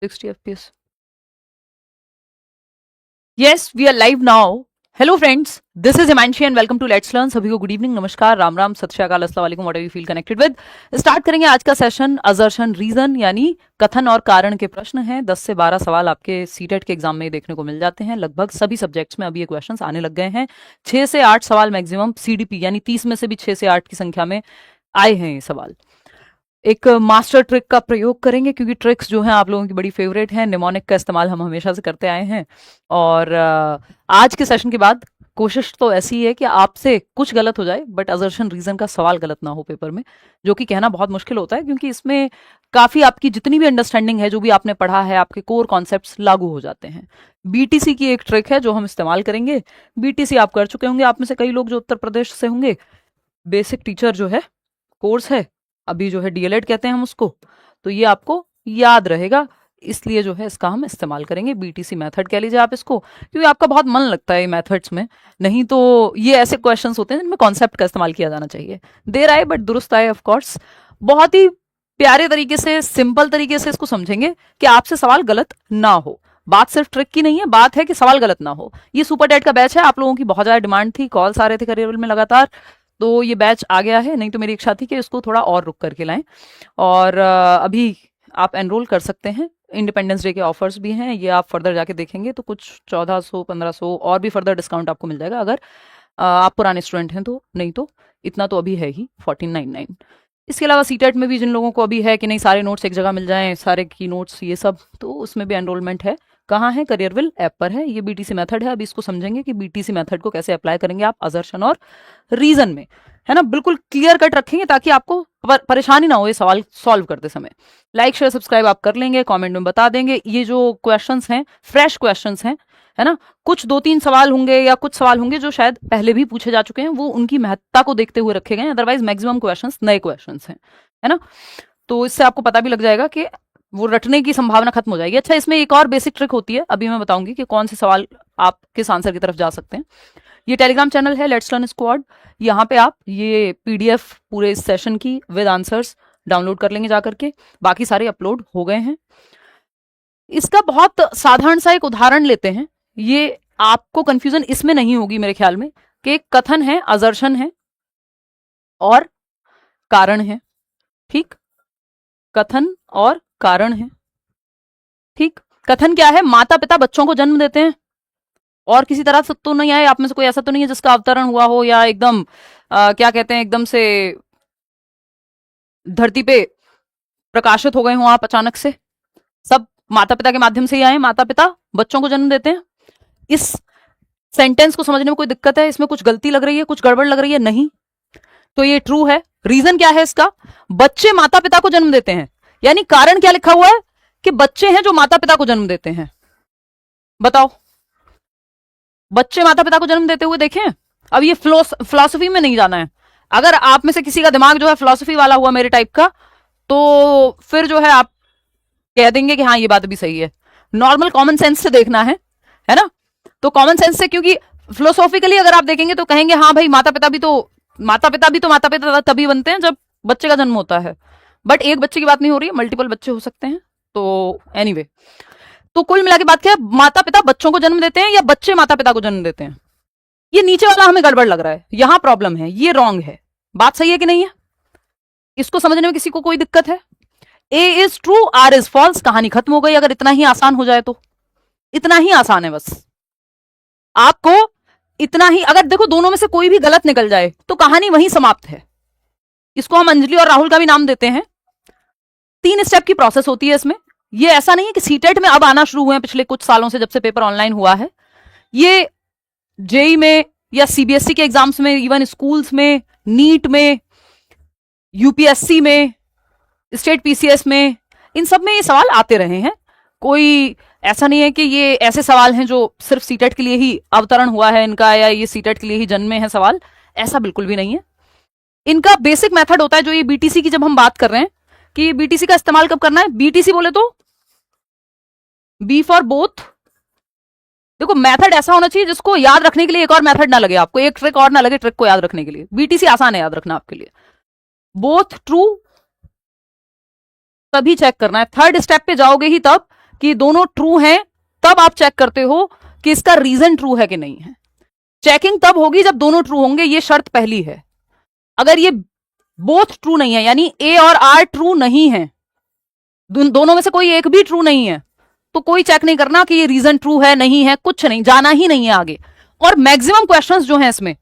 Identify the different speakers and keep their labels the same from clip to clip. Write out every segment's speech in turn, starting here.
Speaker 1: 60 FPS. Yes, we are live now. Hello friends, this is Himanshi and welcome to Let's Learn. सभी को good evening, नमस्कार, राम राम, सत श्री अकाल, अस्सलाम वालेकुम, what you feel connected with. Start करेंगे आज का सेशन. असर्शन रीजन यानी कथन और कारण के प्रश्न हैं. 10 से 12 सवाल आपके सीटेट के एग्जाम में देखने को मिल जाते हैं. लगभग सभी सब्जेक्ट्स में अभी ये क्वेश्चंस आने लग गए हैं. 6 से 8 सवाल मैक्सिमम सीडीपी यानी 30 में से भी 6 से 8 की संख्या में आए हैं ये सवाल. एक मास्टर ट्रिक का प्रयोग करेंगे क्योंकि ट्रिक्स जो हैं आप लोगों की बड़ी फेवरेट हैं. निमोनिक का इस्तेमाल हम हमेशा से करते आए हैं और आज के सेशन के बाद कोशिश तो ऐसी है कि आपसे कुछ गलत हो जाए बट असर्शन रीजन का सवाल गलत ना हो पेपर में, जो कि कहना बहुत मुश्किल होता है क्योंकि इसमें काफी आपकी जितनी भी अंडरस्टैंडिंग है, जो भी आपने पढ़ा है, आपके कोर कॉन्सेप्ट्स लागू हो जाते हैं. बीटीसी की एक ट्रिक है जो हम इस्तेमाल करेंगे. बीटीसी आप कर चुके होंगे, आप में से कई लोग जो उत्तर प्रदेश से होंगे. बेसिक टीचर जो है कोर्स है, अभी जो है डीएलएड कहते हैं हम उसको, तो ये आपको याद रहेगा, इसलिए जो है इसका हम इस्तेमाल करेंगे. बीटीसी मेथड कह लीजिए आप इसको, क्योंकि आपका बहुत मन लगता है ये मेथड्स में. नहीं तो ये ऐसे क्वेश्चंस होते हैं जिनमें कॉन्सेप्ट का इस्तेमाल किया जाना चाहिए. देर आए बट दुरुस्त आए. ऑफ कोर्स बहुत ही प्यारे तरीके से, सिंपल तरीके से इसको समझेंगे कि आपसे सवाल गलत ना हो. बात सिर्फ ट्रिक की नहीं है, बात है कि सवाल गलत ना हो. ये सुपर टेट का बैच है, आप लोगों की बहुत ज्यादा डिमांड थी, कॉल्स आ रहे थे करियर में लगातार, तो ये बैच आ गया है. नहीं तो मेरी इच्छा थी कि इसको थोड़ा और रुक करके लाएं. और अभी आप एनरोल कर सकते हैं. इंडिपेंडेंस डे के ऑफर्स भी हैं, ये आप फर्दर जाके देखेंगे तो कुछ 1400 1500 और भी फर्दर डिस्काउंट आपको मिल जाएगा अगर आप पुराने स्टूडेंट हैं तो. नहीं तो इतना तो अभी है ही 1499. इसके अलावा सीटेट में भी जिन लोगों को अभी है कि नहीं सारे नोट्स एक जगह मिल जाएं, सारे की नोट्स ये सब, तो उसमें भी एनरोलमेंट है. कहाँ है? करियरविल ऐप पर है. ये बीटीसी मेथड है. अभी इसको समझेंगे कि बीटीसी मेथड को कैसे अप्लाई करेंगे आप असर्शन और रीजन में, है ना. बिल्कुल क्लियर कट रखेंगे ताकि आपको परेशानी ना हो ये सवाल सॉल्व करते समय. लाइक शेयर सब्सक्राइब आप कर लेंगे, कमेंट में बता देंगे. ये जो क्वेश्चंस हैं फ्रेश क्वेश्चंस हैं, है ना. कुछ 2-3 सवाल होंगे या कुछ सवाल होंगे जो शायद पहले भी पूछे जा चुके हैं, वो उनकी महत्ता को देखते हुए रखे गए. अदरवाइज मैक्सिमम क्वेश्चंस नए क्वेश्चंस हैं, है ना. तो इससे आपको पता भी लग जाएगा कि वो रटने की संभावना खत्म हो जाएगी. अच्छा, इसमें एक और बेसिक ट्रिक होती है, अभी मैं बताऊंगी कि कौन से सवाल आप किस आंसर की तरफ जा सकते हैं. ये टेलीग्राम चैनल है लेट्स लर्न स्क्वाड. यहाँ पे आप ये पीडीएफ पूरे इस सेशन की विद आंसर्स डाउनलोड कर लेंगे जाकर के. बाकी सारे अपलोड हो गए हैं. इसका बहुत साधारण सा एक उदाहरण लेते हैं. ये आपको कंफ्यूजन इसमें नहीं होगी मेरे ख्याल में कि एक कथन है, असर्शन है और कारण है. ठीक, कथन और कारण है. ठीक, कथन क्या है? माता पिता बच्चों को जन्म देते हैं और किसी तरह से तो नहीं आए. आप में से कोई ऐसा तो नहीं है जिसका अवतरण हुआ हो या एकदम क्या कहते हैं, एकदम से धरती पे प्रकाशित हो गए हो आप अचानक से. सब माता पिता के माध्यम से ही आए. माता पिता बच्चों को जन्म देते हैं. इस सेंटेंस को समझने में कोई दिक्कत है? इसमें कुछ गलती लग रही है, कुछ गड़बड़ लग रही है? नहीं. तो ये ट्रू है. रीजन क्या है इसका? बच्चे माता पिता को जन्म देते हैं, यानी कारण क्या लिखा हुआ है कि बच्चे हैं जो माता पिता को जन्म देते हैं. बताओ, बच्चे माता पिता को जन्म देते हुए देखें. अब ये फिलॉसफी में नहीं जाना है. अगर आप में से किसी का दिमाग जो है फिलॉसफी वाला हुआ मेरे टाइप का, तो फिर जो है आप कह देंगे कि हाँ ये बात भी सही है. नॉर्मल कॉमन सेंस से देखना है ना. तो कॉमन सेंस से, क्योंकि फिलोसॉफिकली अगर आप देखेंगे तो कहेंगे हाँ भाई माता पिता भी तो माता पिता तभी बनते हैं जब बच्चे का जन्म होता है. बट एक बच्चे की बात नहीं हो रही है, मल्टीपल बच्चे हो सकते हैं. तो एनीवे, तो कुल मिला के बात क्या है? माता पिता बच्चों को जन्म देते हैं या बच्चे माता पिता को जन्म देते हैं? ये नीचे वाला हमें गड़बड़ लग रहा है, यहां प्रॉब्लम है, ये रॉन्ग है. बात सही है कि नहीं है? इसको समझने में किसी को कोई दिक्कत है? A is true, R is false, कहानी खत्म हो गई. अगर इतना ही आसान हो जाए तो. इतना ही आसान है बस. आपको इतना ही, अगर देखो दोनों में से कोई भी गलत निकल जाए तो कहानी वहीं समाप्त है. इसको हम अंजलि और राहुल का भी नाम देते हैं. 3 स्टेप की प्रोसेस होती है इसमें. ये ऐसा नहीं है कि सीटेट में अब आना शुरू हुए हैं पिछले कुछ सालों से, जब से पेपर ऑनलाइन हुआ है. ये जेई में या सीबीएसई के एग्जाम्स में, इवन स्कूल्स में, नीट में, यूपीएससी में, स्टेट पीसीएस में, इन सब में ये सवाल आते रहे हैं. कोई ऐसा नहीं है कि ये ऐसे सवाल हैं जो सिर्फ सीटेट के लिए ही अवतरण हुआ है इनका, या ये सीटेट के लिए ही जन्मे हैं सवाल. ऐसा बिल्कुल भी नहीं है. इनका बेसिक मेथड होता है जो ये बीटीसी की, जब हम बात कर रहे हैं कि बीटीसी का इस्तेमाल कब करना है. बीटीसी बोले तो बी फॉर बोथ. देखो मेथड ऐसा होना चाहिए जिसको याद रखने के लिए एक और मेथड ना लगे आपको, एक ट्रिक और ना लगे ट्रिक को याद रखने के लिए. बीटीसी आसान है याद रखना आपके लिए. बोथ ट्रू तभी चेक करना है. थर्ड स्टेप पे जाओगे ही तब कि दोनों ट्रू हैं, तब आप चेक करते हो कि इसका रीजन ट्रू है कि नहीं है। चेकिंग तब होगी जब दोनों ट्रू होंगे, ये शर्त पहली है। अगर ये बोथ ट्रू नहीं है, यानी ए और आर ट्रू नहीं है, दोनों में से कोई एक भी ट्रू नहीं है, तो कोई चेक नहीं करना कि ये रीजन ट्रू है नहीं है, कुछ नहीं, जाना ही नहीं है आगे। और मैक्सिमम क्वेश्चंस जो हैं इसमें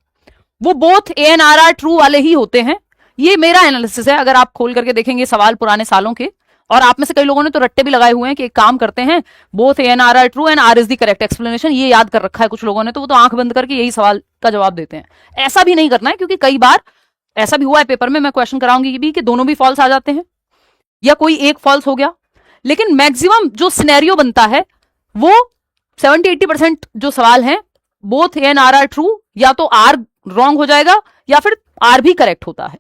Speaker 1: वो both A and R true वाले ही होते हैं। ये मेरा एनालिसिस है। अगर आप खोल करके देखेंगे सवाल पुराने सालों के, और आप में से कई लोगों ने तो रट्टे भी लगाए हुए हैं कि एक काम करते हैं, both A and R true and R is the correct explanation, ये याद कर रखा है कुछ लोगों ने, तो वो तो आंख बंद करके यही सवाल का जवाब देते हैं। ऐसा भी नहीं करना है, क्योंकि कई बार ऐसा भी हुआ है पेपर में, मैं क्वेश्चन कराऊंगी भी कि दोनों भी फॉल्स आ जाते हैं या कोई एक फॉल्स हो गया। लेकिन मैक्सिमम जो सिनेरियो बनता है वो 70-80% जो सवाल हैं both A and R true, या तो आर रॉन्ग हो जाएगा या फिर आर भी करेक्ट होता है।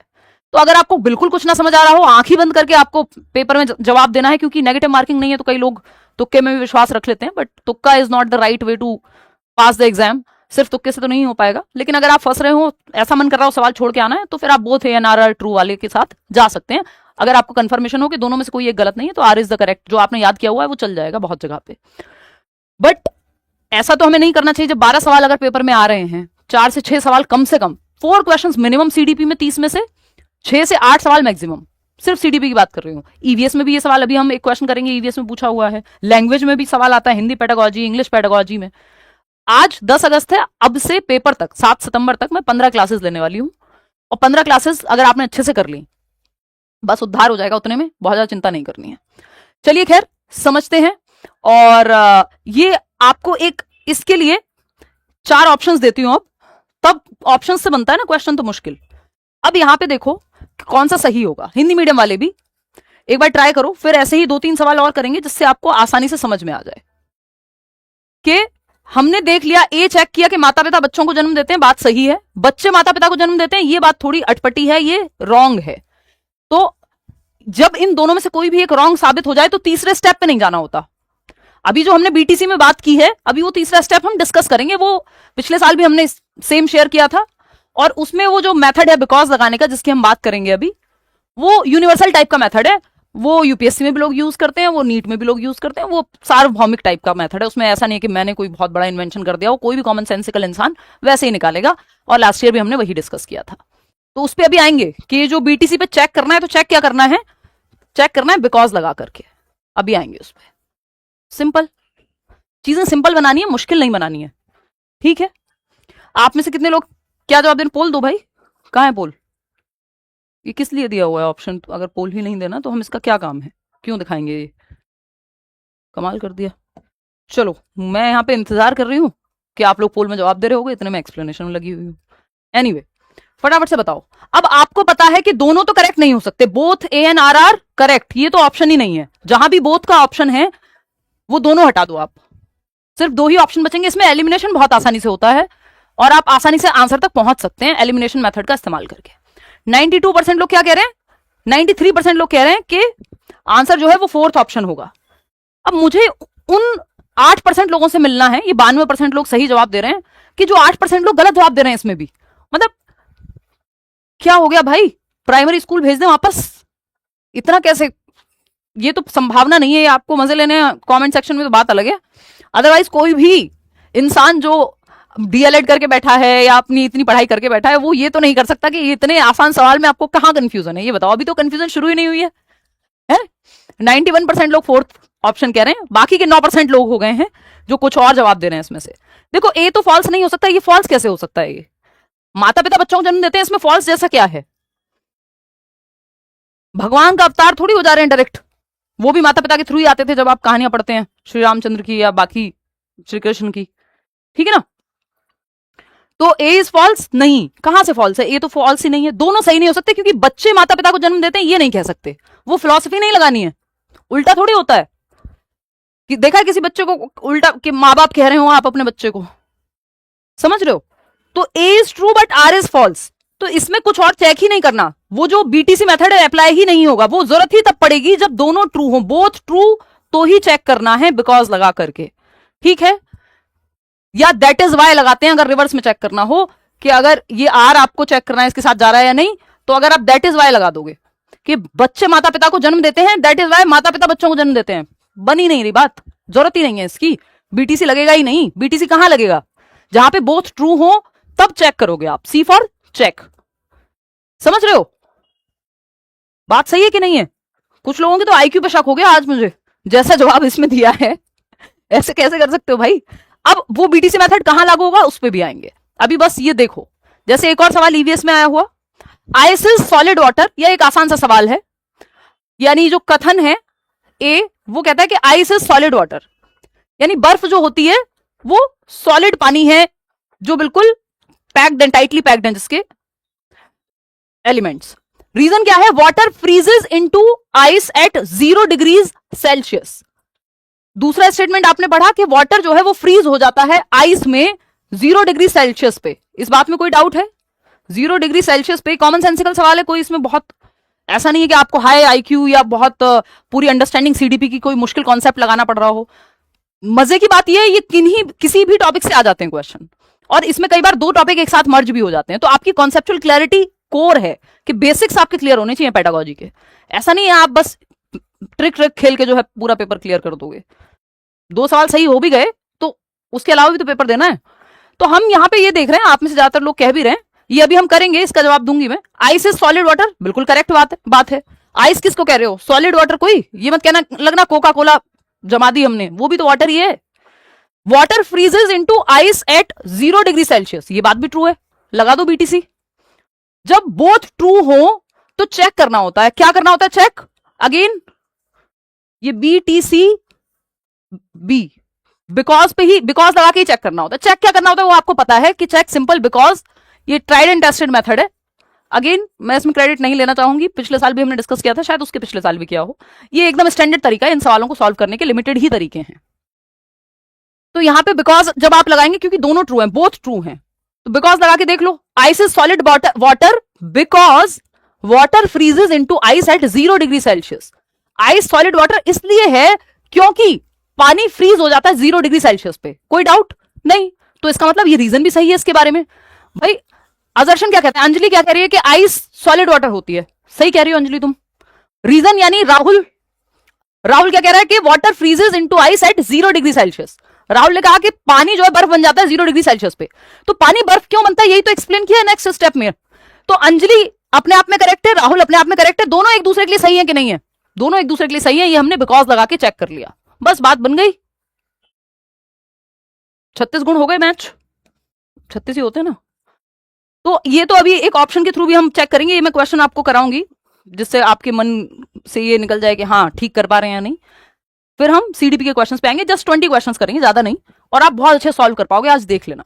Speaker 1: तो अगर आपको बिल्कुल कुछ ना समझ आ रहा हो, आंख ही बंद करके आपको पेपर में जवाब देना है, क्योंकि नेगेटिव मार्किंग नहीं है तो कई लोग तुक्के में भी विश्वास रख लेते हैं, बट तुक्का is not the right way to pass the exam. सिर्फ तुक्के से तो नहीं हो पाएगा। लेकिन अगर आप फंस रहे हो, ऐसा मन कर रहा हो सवाल छोड़ के आना है, तो फिर आप both A and R true वाले के साथ जा सकते हैं। अगर आपको कंफर्मेशन हो कि दोनों में से कोई एक गलत नहीं है, तो आर इज द करेक्ट, जो आपने याद किया हुआ है वो चल जाएगा बहुत जगह पे। बट ऐसा तो हमें नहीं करना चाहिए। जब 12 सवाल अगर पेपर में आ रहे हैं, 4 से 6 सवाल कम से कम, 4 क्वेश्चंस मिनिमम सीडीपी में, 30 में से 6 से 8 सवाल मैक्सिमम, सिर्फ सीडीपी की बात कर रही हूँ। ईवीएस में भी ये सवाल, अभी हम एक क्वेश्चन करेंगे ईवीएस में पूछा हुआ है। लैंग्वेज में भी सवाल आता है, हिंदी पेडागोजी, इंग्लिश पेडागोजी में। आज 10 अगस्त है, अब से पेपर तक 7 सितंबर तक मैं 15 क्लासेस लेने वाली हूँ, और 15 क्लासेस अगर आपने अच्छे से कर ली, बस उद्धार हो जाएगा उतने में, बहुत ज्यादा चिंता नहीं करनी है। चलिए खैर समझते हैं। और ये आपको एक, इसके लिए 4 ऑप्शंस देती हूं अब, तब ऑप्शंस से बनता है ना क्वेश्चन, तो मुश्किल। अब यहां पे देखो कौन सा सही होगा। हिंदी मीडियम वाले भी एक बार ट्राई करो, फिर ऐसे ही 2-3 सवाल और करेंगे जिससे आपको आसानी से समझ में आ जाए कि हमने देख लिया, ए चेक किया कि माता पिता बच्चों को जन्म देते हैं, बात सही है। बच्चे माता पिता को जन्म देते हैं, ये बात थोड़ी अटपटी है, ये रॉन्ग है। तो जब इन दोनों में से कोई भी एक रॉन्ग साबित हो जाए तो तीसरे स्टेप पे नहीं जाना होता। अभी जो हमने बीटीसी में बात की है, अभी वो तीसरा स्टेप हम डिस्कस करेंगे। वो पिछले साल भी हमने सेम शेयर किया था, और उसमें वो जो मेथड है बिकॉज लगाने का, जिसकी हम बात करेंगे अभी, वो यूनिवर्सल टाइप का मेथड है। वो यूपीएससी में भी लोग यूज करते हैं, वो नीट में भी लोग यूज करते हैं। वो सार्वभौमिक टाइप का मेथड है। उसमें ऐसा नहीं है कि मैंने कोई बहुत बड़ा इन्वेंशन कर दिया हो, कोई भी कॉमन सेंसिकल इंसान वैसे ही निकालेगा। और लास्ट ईयर भी हमने वही डिस्कस किया था। तो उस पर अभी आएंगे कि जो बीटीसी पे चेक करना है, तो चेक क्या करना है, चेक करना है बिकॉज लगा करके। अभी आएंगे उस पर। सिंपल चीजें सिंपल बनानी है, मुश्किल नहीं बनानी है, ठीक है। आप में से कितने लोग क्या जवाब देना, पोल दो भाई। कहाँ है पोल? ये किस लिए दिया हुआ है ऑप्शन? अगर पोल ही नहीं देना तो हम इसका क्या काम है, क्यों दिखाएंगे? ये कमाल कर दिया। चलो मैं यहाँ पे इंतजार कर रही हूँ कि आप लोग पोल में जवाब दे रहे होगे, इतने में एक्सप्लेनेशन में लगी हुई हूँ। एनीवे फटाफट से बताओ। अब आपको पता है कि दोनों तो करेक्ट नहीं हो सकते, both A and R are correct, ये तो ऑप्शन ही नहीं है। जहां भी बोथ का ऑप्शन है वो दोनों हटा दो आप, सिर्फ 2 ही ऑप्शन बचेंगे। इसमें एलिमिनेशन बहुत आसानी से होता है और आप आसानी से आंसर तक पहुंच सकते हैं एलिमिनेशन मेथड का इस्तेमाल करके। 92% लोग क्या कह रहे हैं, 93% लोग कह रहे हैं कि आंसर जो है वो 4th ऑप्शन होगा। अब मुझे उन 8% लोगों से मिलना है, ये 92% लोग सही जवाब दे रहे हैं, कि जो 8% लोग गलत जवाब दे रहे हैं इसमें भी। मतलब क्या हो गया भाई, प्राइमरी स्कूल भेज दें वापस? इतना कैसे? ये तो संभावना नहीं है। आपको मजे लेने हैं कमेंट सेक्शन में तो बात अलग है। अदरवाइज कोई भी इंसान जो डीएलएड करके बैठा है या अपनी इतनी पढ़ाई करके बैठा है, वो ये तो नहीं कर सकता कि इतने आसान सवाल में आपको कहां कंफ्यूजन है। ये बताओ, अभी तो कंफ्यूजन शुरू ही नहीं हुई है? 91% लोग 4th ऑप्शन कह रहे हैं, बाकी के 9% लोग हो गए हैं जो कुछ और जवाब दे रहे हैं इसमें से। देखो ए तो फॉल्स नहीं हो सकता, ये फॉल्स कैसे हो सकता है? ये माता पिता बच्चों को जन्म देते हैं, इसमें फॉल्स जैसा क्या है? भगवान का अवतार थोड़ी हो जा रहे हैं डायरेक्ट, वो भी माता पिता के थ्रू ही आते थे। जब आप कहानियां पढ़ते हैं श्री रामचंद्र की या बाकी श्री कृष्ण की, ठीक है ना? तो ए इज फॉल्स नहीं, कहां से फॉल्स है? ए तो फॉल्स ही नहीं है। दोनों सही नहीं हो सकते, क्योंकि बच्चे माता पिता को जन्म देते हैं ये नहीं कह सकते। वो फिलॉसफी नहीं लगानी है, उल्टा थोड़ी होता है कि देखा है किसी बच्चे को उल्टा कि माँ बाप कह रहे हो आप अपने बच्चे को, समझ रहे हो? तो A is true but R is false. तो इसमें कुछ और चेक ही नहीं करना, वो जो बीटीसी मेथड है अप्लाई ही नहीं होगा। वो जरूरत ही तब पड़ेगी जब दोनों ट्रू हो, बोथ ट्रू, तो ही चेक करना है बिकॉज लगा करके, ठीक है? या दैट इज वाई लगाते हैं अगर रिवर्स में चेक करना हो, कि अगर ये आर आपको चेक करना है इसके साथ जा रहा है या नहीं, तो अगर आप दैट इज वाई लगा दोगे कि बच्चे माता पिता को जन्म देते हैं, दैट इज वाई माता पिता बच्चों को जन्म देते हैं, बन ही नहीं रही बात, जरूरत ही नहीं है इसकी, बीटीसी लगेगा ही नहीं। बीटीसी कहां लगेगा? जहां पे बोथ ट्रू हो तब चेक करोगे आप, सी फॉर चेक। समझ रहे हो बात? सही है कि नहीं है? कुछ लोगों के तो आईक्यू पे शक हो गया आज मुझे, जैसा जवाब इसमें दिया है। ऐसे कैसे कर सकते हो भाई? अब वो बीटीसी मेथड कहां लागू होगा उस पर भी आएंगे, अभी बस ये देखो। जैसे एक और सवाल ईवीएस में आया हुआ, आइस इज सॉलिड वाटर, यह एक आसान सा सवाल है। यानी जो कथन है ए, वो कहता है कि आइस इज सॉलिड वाटर, यानी बर्फ जो होती है वो सॉलिड पानी है, जो बिल्कुल पैक्ड एंड टाइटली पैक्ड है जिसके एलिमेंट्स। रीजन क्या है? Water freezes into ice at 0 degrees Celsius. दूसरा स्टेटमेंट आपने पढ़ा कि वाटर जो है वो फ्रीज हो जाता है आइस में 0 डिग्री सेल्सियस पे। इस बात में कोई डाउट है? 0 डिग्री सेल्सियस पे कॉमन सेंसिकल सवाल है, कोई इसमें बहुत ऐसा नहीं है कि आपको हाई आईक्यू या बहुत पूरी अंडरस्टैंडिंग सीडीपी की कोई मुश्किल कॉन्सेप्ट लगाना पड़ रहा हो। मजे की बात यह है, ये किसी भी टॉपिक से आ जाते हैं क्वेश्चन, और इसमें कई बार 2 टॉपिक एक साथ मर्ज भी हो जाते हैं। तो आपकी कॉन्सेप्चुअल क्लैरिटी कोर है कि बेसिक्स आपके क्लियर होने चाहिए पेडागोजी के। ऐसा नहीं है आप बस ट्रिक खेल के जो है पूरा पेपर क्लियर कर दोगे। 2 सवाल सही हो भी गए तो उसके अलावा भी तो पेपर देना है। तो हम यहां पे ये देख रहे हैं, आप में से ज्यादातर लोग कह भी रहे हैं, ये अभी हम करेंगे, इसका जवाब दूंगी मैं। आइस इज सॉलिड वाटर, बिल्कुल करेक्ट बात है। आइस किसको कह रहे हो? Solid water. कोई ये मत कहना लगना कोका कोला जमा दी हमने, वो भी तो वाटर ही है। Water freezes into ice at 0 degree Celsius, ये बात भी ट्रू है, लगा दो बीटीसी। जब बोथ ट्रू हो तो चेक करना होता है। क्या करना होता है? चेक। अगेन ये बीटीसी बी, बिकॉज पे ही, बिकॉज लगा के ही चेक करना होता है। चेक क्या करना होता है वो आपको पता है कि चेक सिंपल बिकॉज, ये ट्राइड एंड टेस्टेड मेथड है। अगेन मैं इसमें क्रेडिट नहीं लेना चाहूंगी, पिछले साल भी हमने डिस्कस किया था, शायद उसके पिछले साल भी किया हो। ये एकदम स्टैंडर्ड तरीका है इन सवालों को सॉल्व करने के, लिमिटेड ही तरीके हैं। तो यहां पे बिकॉज जब आप लगाएंगे, क्योंकि दोनों ट्रू हैं, बोथ ट्रू हैं, तो बिकॉज लगा के देख लो। Ice is solid water because water freezes into ice at 0 degree Celsius. Ice solid water इसलिए है क्योंकि पानी फ्रीज हो जाता है 0 डिग्री सेल्सियस पे। कोई डाउट नहीं? तो इसका मतलब ये रीजन भी सही है इसके बारे में। भाई असर्शन क्या कहते हैं? अंजलि क्या कह रही है कि आइस सॉलिड वाटर होती है। सही कह रही हो अंजलि तुम। रीजन यानी राहुल क्या कह रहा है कि water freezes into ice at 0 degree Celsius. Rahul ने कहा कि पानी जो है बर्फ बन जाता है 0 डिग्री सेल्सियस पे। तो पानी बर्फ क्यों बनता है, यही तो एक्सप्लेन किया है नेक्स्ट स्टेप में। तो अंजलि अपने आप में करेक्ट है, राहुल अपने आप में करेक्ट है, दोनों एक दूसरे के लिए सही है कि नहीं है? दोनों एक दूसरे के लिए सही है, ये हमने बिकॉज लगा के चेक कर लिया, बस बात बन गई। 36 गुण हो गए मैच, 36 ही होते हैं ना। तो ये तो अभी एक ऑप्शन के थ्रू भी हम चेक करेंगे, ये मैं क्वेश्चन आपको कराऊंगी जिससे आपके मन से ये निकल जाए कि हाँ ठीक कर पा रहे हैं या नहीं। फिर हम सीडीपी के क्वेश्चंस पे आएंगे, जस्ट 20 क्वेश्चंस करेंगे, ज्यादा नहीं, और आप बहुत अच्छे सॉल्व कर पाओगे, आज देख लेना।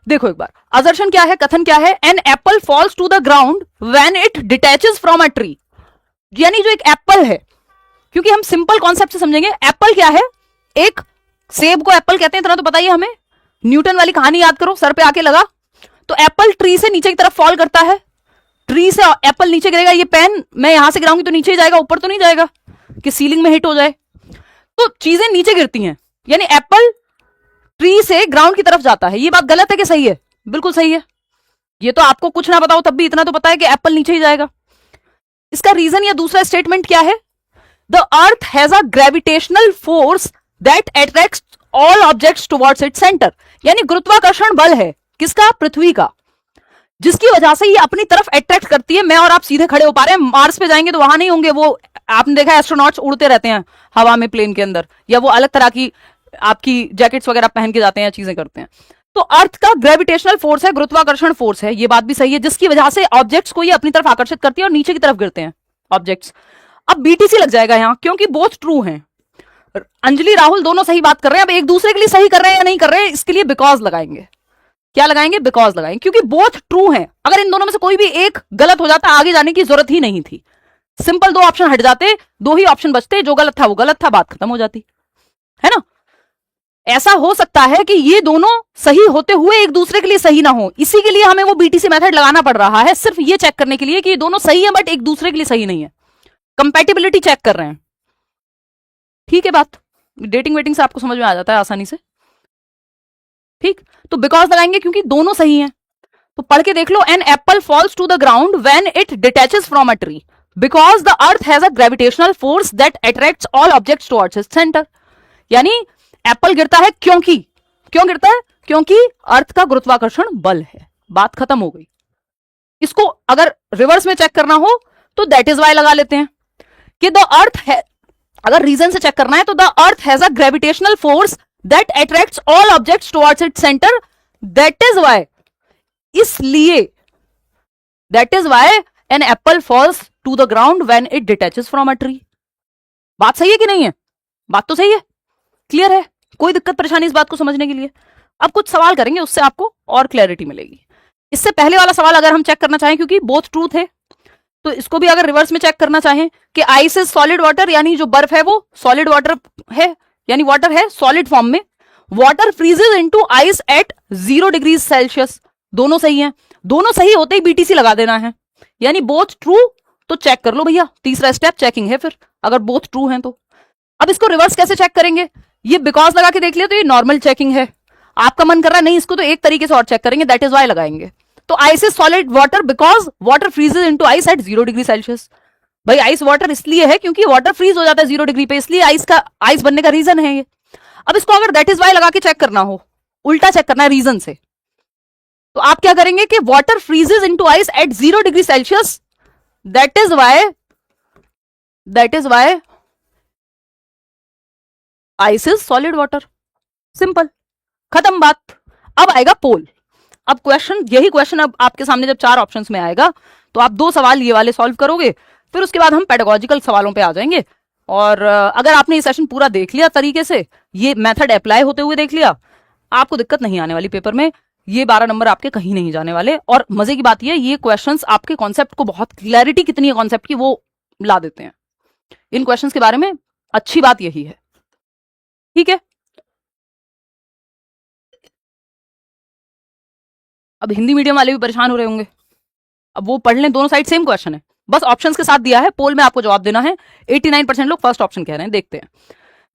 Speaker 1: देखो एक बार, असर्शन क्या है, कथन क्या है? An apple falls to the ground when it detaches from a tree. यानी जो एक एप्पल है, क्योंकि हम सिंपल कॉन्सेप्ट से समझेंगे, एप्पल क्या है? एक सेब को एप्पल कहते हैं, इतना तो पता ही हमें। न्यूटन वाली कहानी याद करो, सर पे आके लगा। तो एप्पल ट्री से नीचे की तरफ फॉल करता है, ट्री से एप्पल नीचे गिरेगा। ये पेन मैं यहां से गिराऊंगी तो नीचे ही जाएगा, ऊपर तो नहीं जाएगा कि सीलिंग में हिट हो जाए। तो चीजें नीचे गिरती हैं, यानी एप्पल ट्री से ग्राउंड की तरफ जाता है। ये बात गलत है कि सही है? बिल्कुल सही है। ये तो आपको कुछ ना बताओ तब भी इतना तो पता है कि एप्पल नीचे ही जाएगा। इसका रीजन या दूसरा स्टेटमेंट क्या है? The earth has a gravitational force that attracts all objects towards its centre. यानी गुरुत्वाकर्षण बल है किसका? पृथ्वी का, जिसकी वजह से ये अपनी तरफ अट्रैक्ट करती है। मैं और आप सीधे खड़े हो पा रहे हैं, मार्स पे जाएंगे तो वहां नहीं होंगे। वो आपने देखा एस्ट्रोनॉट्स उड़ते रहते हैं हवा में प्लेन के अंदर, या वो अलग तरह की आपकी जैकेट्स वगैरह पहन के जाते हैं, चीजें करते हैं। तो अर्थ का ग्रेविटेशनल फोर्स है, गुरुत्वाकर्षण फोर्स है, ये बात भी सही है, जिसकी वजह से ऑब्जेक्ट्स को ये अपनी तरफ आकर्षित करती है और नीचे की तरफ गिरते हैं ऑब्जेक्ट्स। अब बीटीसी लग जाएगा यहां, क्योंकि बोथ ट्रू हैं। अंजलि राहुल दोनों सही बात कर रहे हैं, अब एक दूसरे के लिए सही कर रहे हैं या नहीं कर रहे हैं, इसके लिए बिकॉज लगाएंगे। क्या लगाएंगे? बिकॉज लगाएंगे, क्योंकि बोथ ट्रू हैं। अगर इन दोनों में से कोई भी एक गलत हो जाता, आगे जाने की जरूरत ही नहीं थी। सिंपल 2 ऑप्शन हट जाते, 2 ही ऑप्शन बचते, जो गलत था वो गलत था, बात खत्म हो जाती है ना। ऐसा हो सकता है कि ये दोनों सही होते हुए एक दूसरे के लिए सही ना हो, इसी के लिए हमें वो बीटीसी मेथड लगाना पड़ रहा है, सिर्फ ये चेक करने के लिए कि ये दोनों सही है बट एक दूसरे के लिए सही नहीं है। कंपैटिबिलिटी चेक कर रहे हैं, ठीक है बात। डेटिंग वेटिंग से आपको समझ में आ जाता है आसानी से, ठीक। तो बिकॉज लगाएंगे क्योंकि दोनों सही हैं। तो पढ़ के देख लो, an apple falls to the ground when it detaches from a tree. Because the earth has a gravitational force that attracts all objects towards its centre. यानी एप्पल गिरता है क्योंकि, क्यों गिरता है? क्योंकि अर्थ का गुरुत्वाकर्षण बल है। बात खत्म हो गई। इसको अगर रिवर्स में चेक करना हो तो दैट इज वाई लगा लेते हैं कि द अर्थ है, अगर रीजन से चेक करना है तो the earth has a gravitational force that attracts all objects towards its centre, that is why, इसलिए that is why an apple falls to the ground when it detaches from a tree. बात सही है कि नहीं है? बात तो सही है, क्लियर है, कोई दिक्कत परेशानी इस बात को समझने के लिए? अब कुछ सवाल करेंगे, उससे आपको और क्लैरिटी मिलेगी। इससे पहले वाला सवाल अगर हम चेक करना चाहें, क्योंकि बोथ ट्रू थे, तो इसको भी अगर रिवर्स में चेक करना चाहें कि आइस इज सॉलिड वाटर, यानी जो बर्फ है वो सॉलिड वाटर है, यानी वाटर है सॉलिड फॉर्म में। Water freezes into ice at 0 degree Celsius. दोनों सही हैं, दोनों सही होते ही बीटीसी लगा देना है, यानी बोथ ट्रू। तो चेक कर लो भैया, तीसरा स्टेप चेकिंग है फिर, अगर बोथ ट्रू हैं तो। अब इसको रिवर्स कैसे चेक करेंगे? ये बिकॉज लगा के देख लिया तो ये नॉर्मल चेकिंग है। आपका मन कर रहा है नहीं, इसको तो एक तरीके से और चेक करेंगे, दैट इज वाई लगाएंगे। तो ice is solid water because water freezes into ice at 0 degree Celsius. भाई आइस वाटर इसलिए है क्योंकि वाटर फ्रीज हो जाता है 0 डिग्री पे, इसलिए आइस बनने का रीजन है ये। अब इसको अगर दैट इज वाई लगा के चेक करना हो, उल्टा चेक करना है रीजन से, तो आप क्या करेंगे कि water freezes into ice at 0 degree Celsius, that is why ice is solid water. Simple, खत्म बात। अब आएगा पोल। अब क्वेश्चन, यही क्वेश्चन अब आपके सामने जब 4 ऑप्शंस में आएगा तो आप 2 सवाल ये वाले सॉल्व करोगे, फिर उसके बाद हम पेडागोजिकल सवालों पे आ जाएंगे। और अगर आपने ये सेशन पूरा देख लिया तरीके से, ये मेथड अप्लाई होते हुए देख लिया, आपको दिक्कत नहीं आने वाली पेपर में। ये 12 नंबर आपके कहीं नहीं जाने वाले। और मजे की बात ये क्वेश्चंस आपके कॉन्सेप्ट को, बहुत क्लैरिटी कितनी है कॉन्सेप्ट की, वो ला देते हैं इन क्वेश्चंस के बारे में। अच्छी बात यही है, ठीक है। अब हिंदी मीडियम वाले भी परेशान हो रहे होंगे, अब वो पढ़ लें, दोनों साइड सेम क्वेश्चन है, बस ऑप्शंस के साथ दिया है, पोल में आपको जवाब देना है। 89% लोग फर्स्ट ऑप्शन कह रहे हैं, देखते हैं।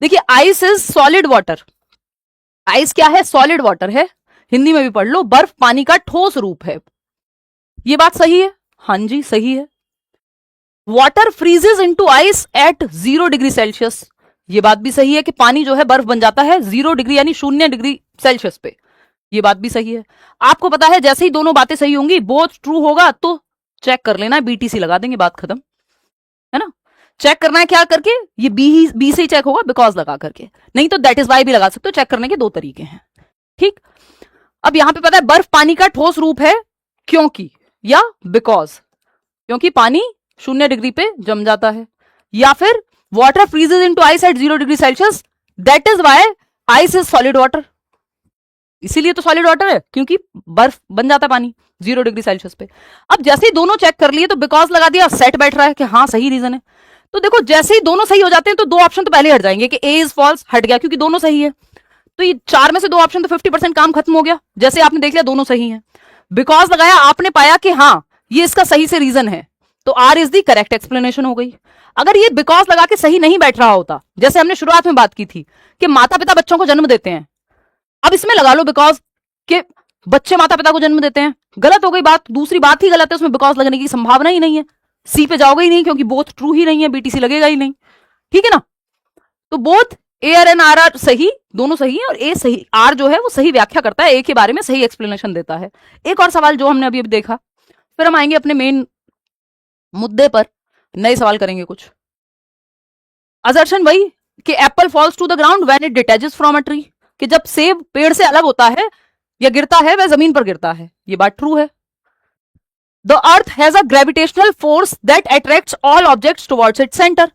Speaker 1: देखिए, ice is solid water. Ice क्या है? सॉलिड वाटर है। हिंदी में भी पढ़ लो, बर्फ पानी का ठोस रूप है। ये बात सही है? हाँ जी, सही है। Water freezes into ice at 0 degree Celsius. ये बात भी सही है कि पानी जो है बर्फ बन जाता है 0 डिग्री यानी 0 डिग्री सेल्सियस पे। ये बात भी सही है। आपको पता है जैसे ही दोनों बातें सही होंगी, बोथ ट्रू होगा तो चेक कर लेना, बीटीसी लगा देंगे, बात खत्म, है ना। चेक करना है क्या करके? ये बी से ही चेक होगा, बिकॉज लगा करके, नहीं तो दैट इज वाई भी लगा सकते हो। चेक करने के 2 तरीके हैं, ठीक। अब यहां पे पता है बर्फ पानी का ठोस रूप है क्योंकि, या बिकॉज, क्योंकि पानी 0 डिग्री पे जम जाता है, या फिर water freezes into ice at 0 degree Celsius, that is why ice is solid water. इसीलिए तो सॉलिड वाटर है क्योंकि बर्फ बन जाता है पानी 0 डिग्री सेल्सियस पे। अब जैसे ही दोनों चेक कर लिए तो बिकॉज लगा दिया, सेट बैठ रहा है कि हाँ सही रीजन है। तो देखो, जैसे ही दोनों सही हो जाते हैं तो 2 ऑप्शन तो पहले हट जाएंगे कि ए इज फॉल्स, हट गया क्योंकि दोनों सही है। तो ये 4 में से 2 ऑप्शन तो 50% काम खत्म हो गया। जैसे आपने देख लिया दोनों सही है, बिकॉज लगाया, आपने पाया कि हाँ ये इसका सही से रीजन है, तो R is the correct explanation हो गई। अगर ये बिकॉज लगा के सही नहीं बैठ रहा होता, जैसे हमने शुरुआत में बात की थी कि माता पिता बच्चों को जन्म देते हैं, अब इसमें लगा लो बिकॉज कि बच्चे माता पिता को जन्म देते हैं, गलत हो गई बात, दूसरी बात ही गलत है, उसमें बिकॉज लगने की संभावना ही नहीं है, सी पे जाओगे ही नहीं क्योंकि बोथ ट्रू ही नहीं है, बीटीसी लगेगा ही नहीं, ठीक है ना। तो both A are and R are सही, दोनों सही है, और ए सही, आर जो है वो सही व्याख्या करता है, ए के बारे में सही एक्सप्लेनेशन देता है। एक और सवाल जो हमने अभी अभी देखा, फिर हम आएंगे अपने मेन मुद्दे पर, नए सवाल करेंगे कुछ। असर्शन वही कि apple falls to the ground when it detaches from a tree, कि जब सेब पेड़ से अलग होता है या गिरता है वह जमीन पर गिरता है। ये बात ट्रू है। The earth has a gravitational force that attracts all objects towards its centre.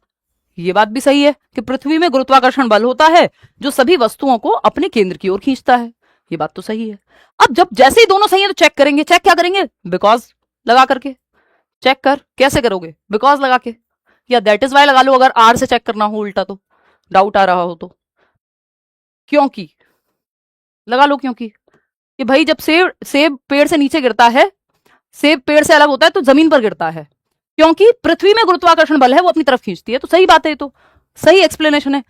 Speaker 1: ये बात भी सही है कि पृथ्वी में गुरुत्वाकर्षण बल होता है जो सभी वस्तुओं को अपने केंद्र की ओर खींचता है। ये बात तो सही है। अब जब जैसे ही दोनों सही है तो चेक करेंगे, चेक क्या करेंगे? बिकॉज लगा करके चेक कर। कैसे करोगे? बिकॉज लगा के, या दैट इज वाई लगा लो अगर आर से चेक करना हो, उल्टा तो डाउट आ रहा हो तो। क्योंकि लगा लो, क्योंकि कि भाई जब सेब पेड़ से नीचे गिरता है, सेब पेड़ से अलग होता है तो जमीन पर गिरता है, क्योंकि पृथ्वी में गुरुत्वाकर्षण बल है, वो अपनी तरफ खींचती है। तो सही बात है, ये तो सही एक्सप्लेनेशन है।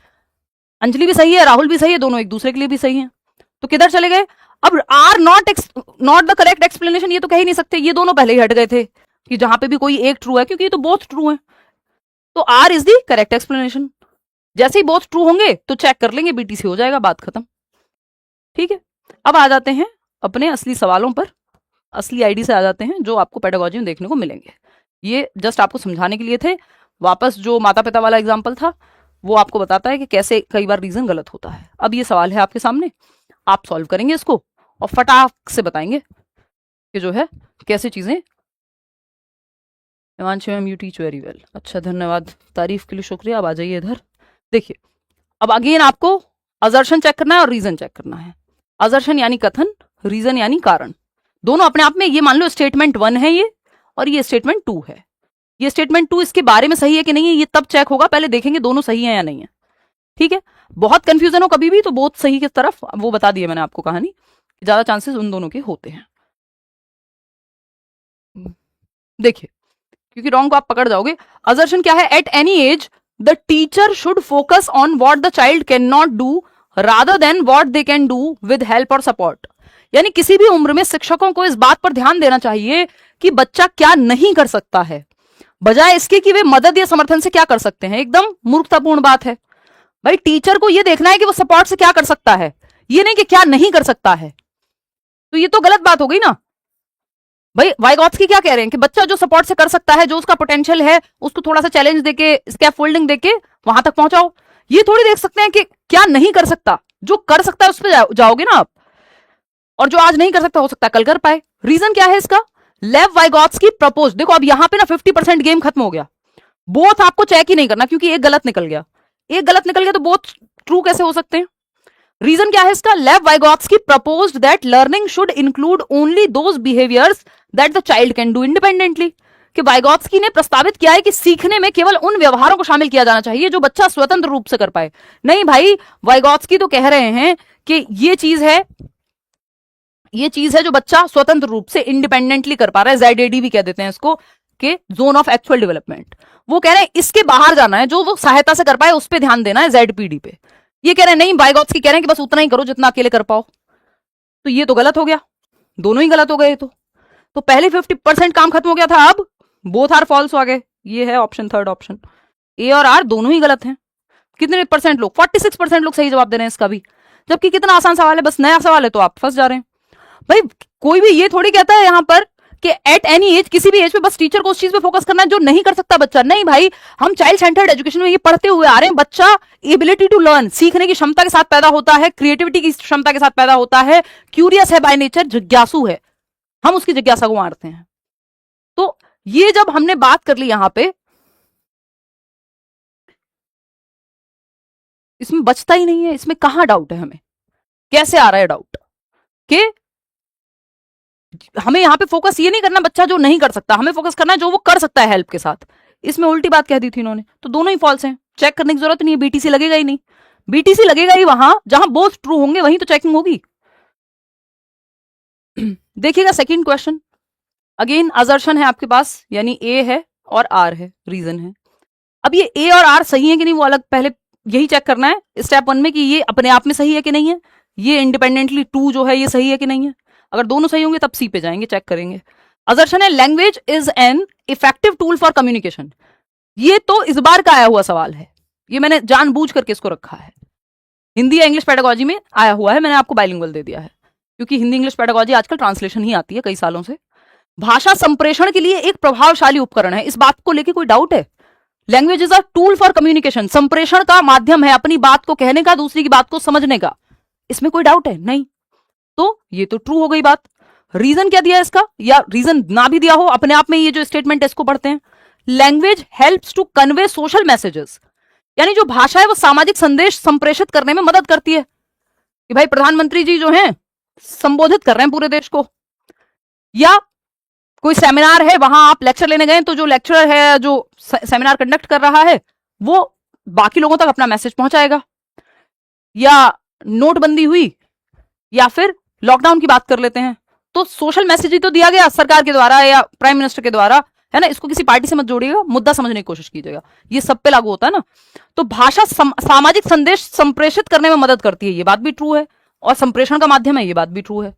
Speaker 1: अंजलि भी सही है, राहुल भी सही है, दोनों एक दूसरे के लिए भी सही है। तो किधर चले गए? अब R not the correct explanation, ये तो कह ही नहीं सकते, ये दोनों पहले ही हट गए थे। कि जहां पे भी कोई एक ट्रू है, क्योंकि ये तो बोथ ट्रू है, तो R is the correct explanation. जैसे ही बोथ ट्रू होंगे तो चेक कर लेंगे, बीटीसी हो जाएगा, बात खत्म। ठीक है, अब आ जाते हैं अपने असली सवालों पर, असली आईडी से आ जाते हैं जो आपको पेडागोजी में देखने को मिलेंगे। ये जस्ट आपको समझाने के लिए थे। वापस जो माता पिता वाला एग्जाम्पल था वो आपको बताता है कि कैसे कई बार रीजन गलत होता है। अब ये सवाल है आपके सामने, आप सॉल्व करेंगे इसको और फटाक से बताएंगे कि जो है कैसे चीजें। Himanshu ma'am you teach very well, अच्छा धन्यवाद, तारीफ के लिए शुक्रिया। अब आ जाइए इधर, देखिए अब अगेन आपको अजर्शन चेक करना है और रीजन चेक करना है। अजर्शन यानी कथन, रीजन यानी कारण। दोनों अपने आप में, ये मान लो स्टेटमेंट 1 है ये, और ये स्टेटमेंट 2 है। ये स्टेटमेंट 2 इसके बारे में सही है कि नहीं है ये तब चेक होगा, पहले देखेंगे दोनों सही है या नहीं है। ठीक है, बहुत कंफ्यूजन हो कभी भी तो बहुत सही की तरफ, वो बता दिया मैंने आपको कहानी, ज्यादा चांसेस उन दोनों के होते हैं। देखिए, क्योंकि रॉन्ग को आप पकड़ जाओगे। अजर्शन क्या है? At any as the teacher should focus on what the child can not do rather than what they can do with help और सपोर्ट। यानी किसी भी उम्र में शिक्षकों को इस बात पर ध्यान देना चाहिए कि बच्चा क्या नहीं कर सकता है, बजाय इसके कि वे मदद या समर्थन से क्या कर सकते हैं। एकदम मूर्खतापूर्ण बात है भाई। टीचर को यह देखना है कि वो सपोर्ट से क्या कर सकता है, ये नहीं कि क्या नहीं कर सकता है। तो ये तो गलत बात हो गई ना भाई। वाइगॉत्स्की क्या कह रहे हैं कि बच्चा जो सपोर्ट से कर सकता है, जो उसका पोटेंशियल है, उसको थोड़ा सा चैलेंज देके, स्कैफोल्डिंग देके वहां तक पहुंचाओ। ये थोड़ी देख सकते हैं कि क्या नहीं कर सकता, जो कर सकता है उस पर जाओगे ना आप, और जो आज नहीं कर सकता हो सकता है कल कर पाए। रीजन क्या है इसका? Lev वाइगॉत्स्की propose. देखो अब यहां पे ना 50% गेम खत्म हो गया। बोथ आपको चेक ही नहीं करना, क्योंकि एक गलत निकल गया। एक गलत निकल गया तो बोथ ट्रू कैसे हो सकते हैं? रीजन क्या है इसका? Lev Vygotsky proposed that learning should include only those behaviours that the child can do independently. कि वाइगॉत्स्की ने प्रस्तावित किया है कि सीखने में केवल उन व्यवहारों को शामिल किया जाना चाहिए जो बच्चा स्वतंत्र रूप से कर पाए। नहीं भाई, वाइगॉत्स्की तो कह रहे हैं कि ये चीज है जो बच्चा स्वतंत्र रूप से इंडिपेंडेंटली कर पा रहा है। ZAD भी कह देते हैं इसको, कि जोन ऑफ एक्चुअल डेवलपमेंट। वो कह रहे हैं इसके बाहर जाना है, जो वो सहायता से कर पाए उस पर ध्यान देना है, ZPD पे। ये कह रहे हैं नहीं, वाइगॉत्स्की कह रहे हैं कि बस उतना ही करो जितना अकेले कर पाओ। तो ये तो गलत हो गया, दोनों ही गलत हो गए। तो पहले 50% काम खत्म हो गया था, अब बोथ आर फॉल्स आ गए। ये है ऑप्शन, थर्ड ऑप्शन। ए और आर दोनों ही गलत हैं। कितने परसेंट लोग? 46% लोग सही जवाब दे रहे हैं इसका भी। जबकि कितना आसान सवाल है, बस नया सवाल है तो आप फंस जा रहे हैं भाई। कोई भी ये थोड़ी कहता है यहां पर कि एट एनी एज, किसी भी एज पे बस टीचर को उस चीज पे फोकस करना है जो नहीं कर सकता बच्चा। नहीं भाई, हम चाइल्ड सेंटर्ड एजुकेशन में ये पढ़ते हुए आ रहे हैं। बच्चा एबिलिटी टू लर्न, सीखने की क्षमता के साथ पैदा होता है, क्रिएटिविटी की क्षमता के साथ पैदा होता है, क्यूरियस है बाय नेचर, जिज्ञासु है। हम उसकी जिज्ञासा को मारते हैं। तो ये जब हमने बात कर ली यहां पे, इसमें बचता ही नहीं है। इसमें कहां डाउट है? हमें कैसे आ रहा है डाउट कि हमें यहां पे फोकस ये नहीं करना बच्चा जो नहीं कर सकता, हमें फोकस करना है जो वो कर सकता है हेल्प के साथ। इसमें उल्टी बात कह दी थी इन्होंने, तो दोनों ही फॉल्स हैं। चेक करने की जरूरत नहीं है, बीटीसी लगेगा ही नहीं। बीटीसी लगेगा ही वहां जहां बोथ ट्रू होंगे, वहीं तो चेकिंग होगी। देखिएगा सेकंड क्वेश्चन, अगेन असर्शन है आपके पास, यानी ए है और आर है, रीजन है। अब ये ए और आर सही है कि नहीं वो अलग, पहले यही चेक करना है स्टेप 1 में कि ये अपने आप में सही है कि नहीं है, ये इंडिपेंडेंटली 2 जो है ये सही है कि नहीं है। अगर दोनों सही होंगे तब सी पे जाएंगे, चेक करेंगे। असर्शन है language is an effective tool for communication. ये तो इस बार का आया हुआ सवाल है, ये मैंने जानबूझ करके इसको रखा है। हिंदी या इंग्लिश पेडागोजी में आया हुआ है, मैंने आपको बाइलिंगुअल दे दिया है, क्योंकि हिंदी इंग्लिश पेडागोजी आजकल ट्रांसलेशन ही आती है कई सालों से। भाषा संप्रेषण के लिए एक प्रभावशाली उपकरण है, इस बात को लेकर कोई डाउट है? Language is a tool for communication, संप्रेषण का माध्यम है अपनी बात को कहने का, दूसरी की बात को समझने का। इसमें कोई डाउट है? नहीं। तो ये तो ट्रू हो गई बात। रीजन क्या दिया इसका, या रीजन ना भी दिया हो, अपने आप में ये जो स्टेटमेंट है इसको पढ़ते हैं। Language helps to convey social messages, यानी जो भाषा है वो सामाजिक संदेश संप्रेषित करने में मदद करती है। कि भाई प्रधानमंत्री जी जो हैं संबोधित कर रहे हैं पूरे देश को, या कोई सेमिनार है वहां आप लेक्चर लेने गए, तो जो लेक्चरर है जो सेमिनार कंडक्ट कर रहा है वो बाकी लोगों तक अपना मैसेज पहुंचाएगा। या नोटबंदी हुई या फिर लॉकडाउन की बात कर लेते हैं, तो सोशल मैसेज ही तो दिया गया सरकार के द्वारा या प्राइम मिनिस्टर के द्वारा, है ना। इसको किसी पार्टी से मत जोड़िएगा, मुद्दा समझने की कोशिश कीजिएगा, ये सब पे लागू होता है ना। तो भाषा सामाजिक संदेश संप्रेषित करने में मदद करती है, ये बात भी ट्रू है, और संप्रेषण का माध्यम है, ये बात भी ट्रू है।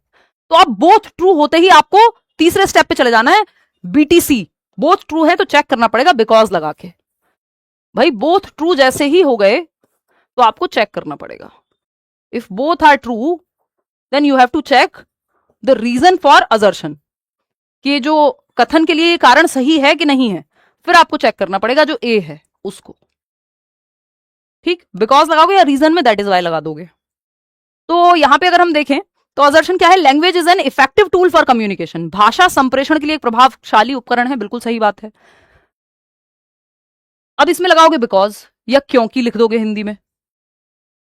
Speaker 1: तो अब बोथ ट्रू होते ही आपको तीसरे स्टेप पे चले जाना है, बीटीसी बोथ ट्रू है तो चेक करना पड़ेगा बिकॉज लगा के। भाई बोथ ट्रू जैसे ही हो गए तो आपको चेक करना पड़ेगा। If both are true then you have to check the reason for assertion, कि जो कथन के लिए कारण सही है कि नहीं है, फिर आपको चेक करना पड़ेगा जो ए है उसको। ठीक, बिकॉज लगाओगे या रीजन में दैट इज वाई लगा दोगे। तो यहां पे अगर हम देखें तो असर्शन क्या है, language is an effective tool for communication, भाषा संप्रेषण के लिए एक प्रभावशाली उपकरण है, बिल्कुल सही बात है। अब इसमें लगाओगे बिकॉज या क्योंकि लिख दोगे हिंदी में,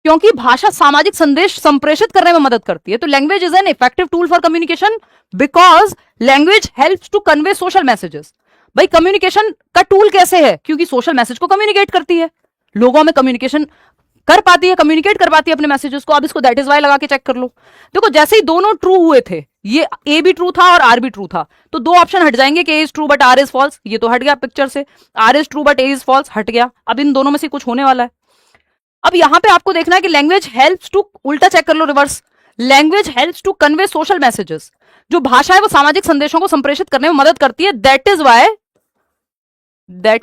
Speaker 1: क्योंकि भाषा सामाजिक संदेश संप्रेषित करने में मदद करती है। तो language is an effective tool for communication because language helps to convey social messages. भाई कम्युनिकेशन का टूल कैसे है, क्योंकि सोशल मैसेज को कम्युनिकेट करती है, लोगों में कम्युनिकेशन कर पाती है, कम्युनिकेट कर पाती है अपने मैसेजेस को। अब इसको दैट इज वाई लगा के चेक कर लो। देखो जैसे ही दोनों ट्रू हुए थे, ये ए भी ट्रू था और आर भी ट्रू था, तो दो ऑप्शन हट जाएंगे कि A is true but R is false, ये तो हट गया पिक्चर से। R is true but A is false हट गया। अब इन दोनों में से कुछ होने वाला है। अब यहां पे आपको देखना है कि लैंग्वेज हेल्प्स टू, उल्टा चेक कर लो reverse, language helps to convey social messages, जो भाषा है वो सामाजिक संदेशों को संप्रेषित करने में मदद करती है। दैट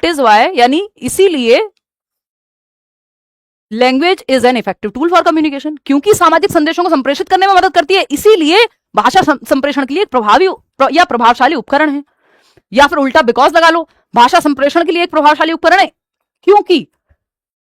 Speaker 1: इज वाई यानी इसीलिए language is an effective tool for communication, क्योंकि सामाजिक संदेशों को संप्रेषित करने में मदद करती है, इसीलिए भाषा संप्रेषण के लिए एक प्रभावी या प्रभावशाली उपकरण है। या फिर उल्टा बिकॉज लगा लो, भाषा संप्रेषण के लिए एक प्रभावशाली उपकरण है क्योंकि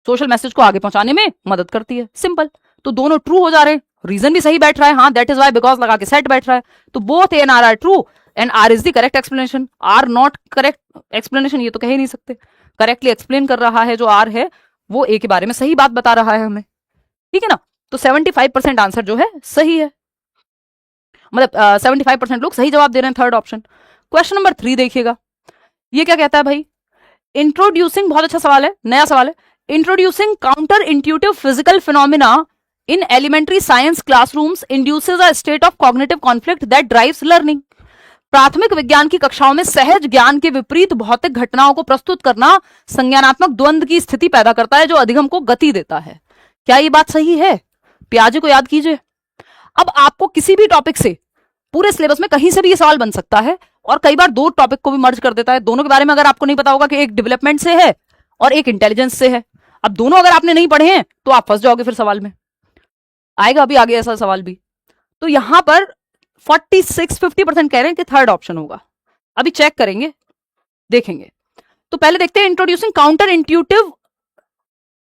Speaker 1: सोशल मैसेज को आगे पहुंचाने में मदद करती है। सिंपल। तो दोनों ट्रू हो जा रहे हैं, रीजन भी सही बैठ रहा है, हाँ दैट इज वाई बिकॉज लगा के सेट बैठ रहा है। तो both A and R are true and R is the correct explanation. R not correct explanation ये तो कह ही नहीं सकते, करेक्टली एक्सप्लेन कर रहा है जो आर है, वो ए के बारे में सही बात बता रहा है हमें। ठीक है ना। तो 75% आंसर जो है सही है, मतलब 75% लोग सही जवाब दे रहे हैं थर्ड ऑप्शन। क्वेश्चन नंबर 3 देखिएगा, ये क्या कहता है भाई, इंट्रोड्यूसिंग, बहुत अच्छा सवाल है, नया सवाल है, introducing counter intuitive physical phenomena in elementary science classrooms induces a state of cognitive conflict that drives learning. प्राथमिक विज्ञान की कक्षाओं में सहज ज्ञान के विपरीत भौतिक घटनाओं को प्रस्तुत करना संज्ञानात्मक द्वंद्व की स्थिति पैदा करता है जो अधिगम को गति देता है। क्या ये बात सही है? पियाजे को याद कीजिए। अब आपको किसी भी टॉपिक से, पूरे सिलेबस में कहीं से भी ये सवाल बन सकता है, और कई बार दो टॉपिक को भी मर्ज कर देता है। दोनों के बारे में अगर आपको नहीं पता होगा कि एक डेवलपमेंट से है और एक इंटेलिजेंस से है, अब दोनों अगर आपने नहीं पढ़े हैं तो आप फंस जाओगे, फिर सवाल में आएगा अभी आगे ऐसा सवाल भी। तो यहां पर 46-50% कह रहे हैं कि थर्ड ऑप्शन होगा। अभी चेक करेंगे, देखेंगे। तो पहले देखते हैं, introducing counter intuitive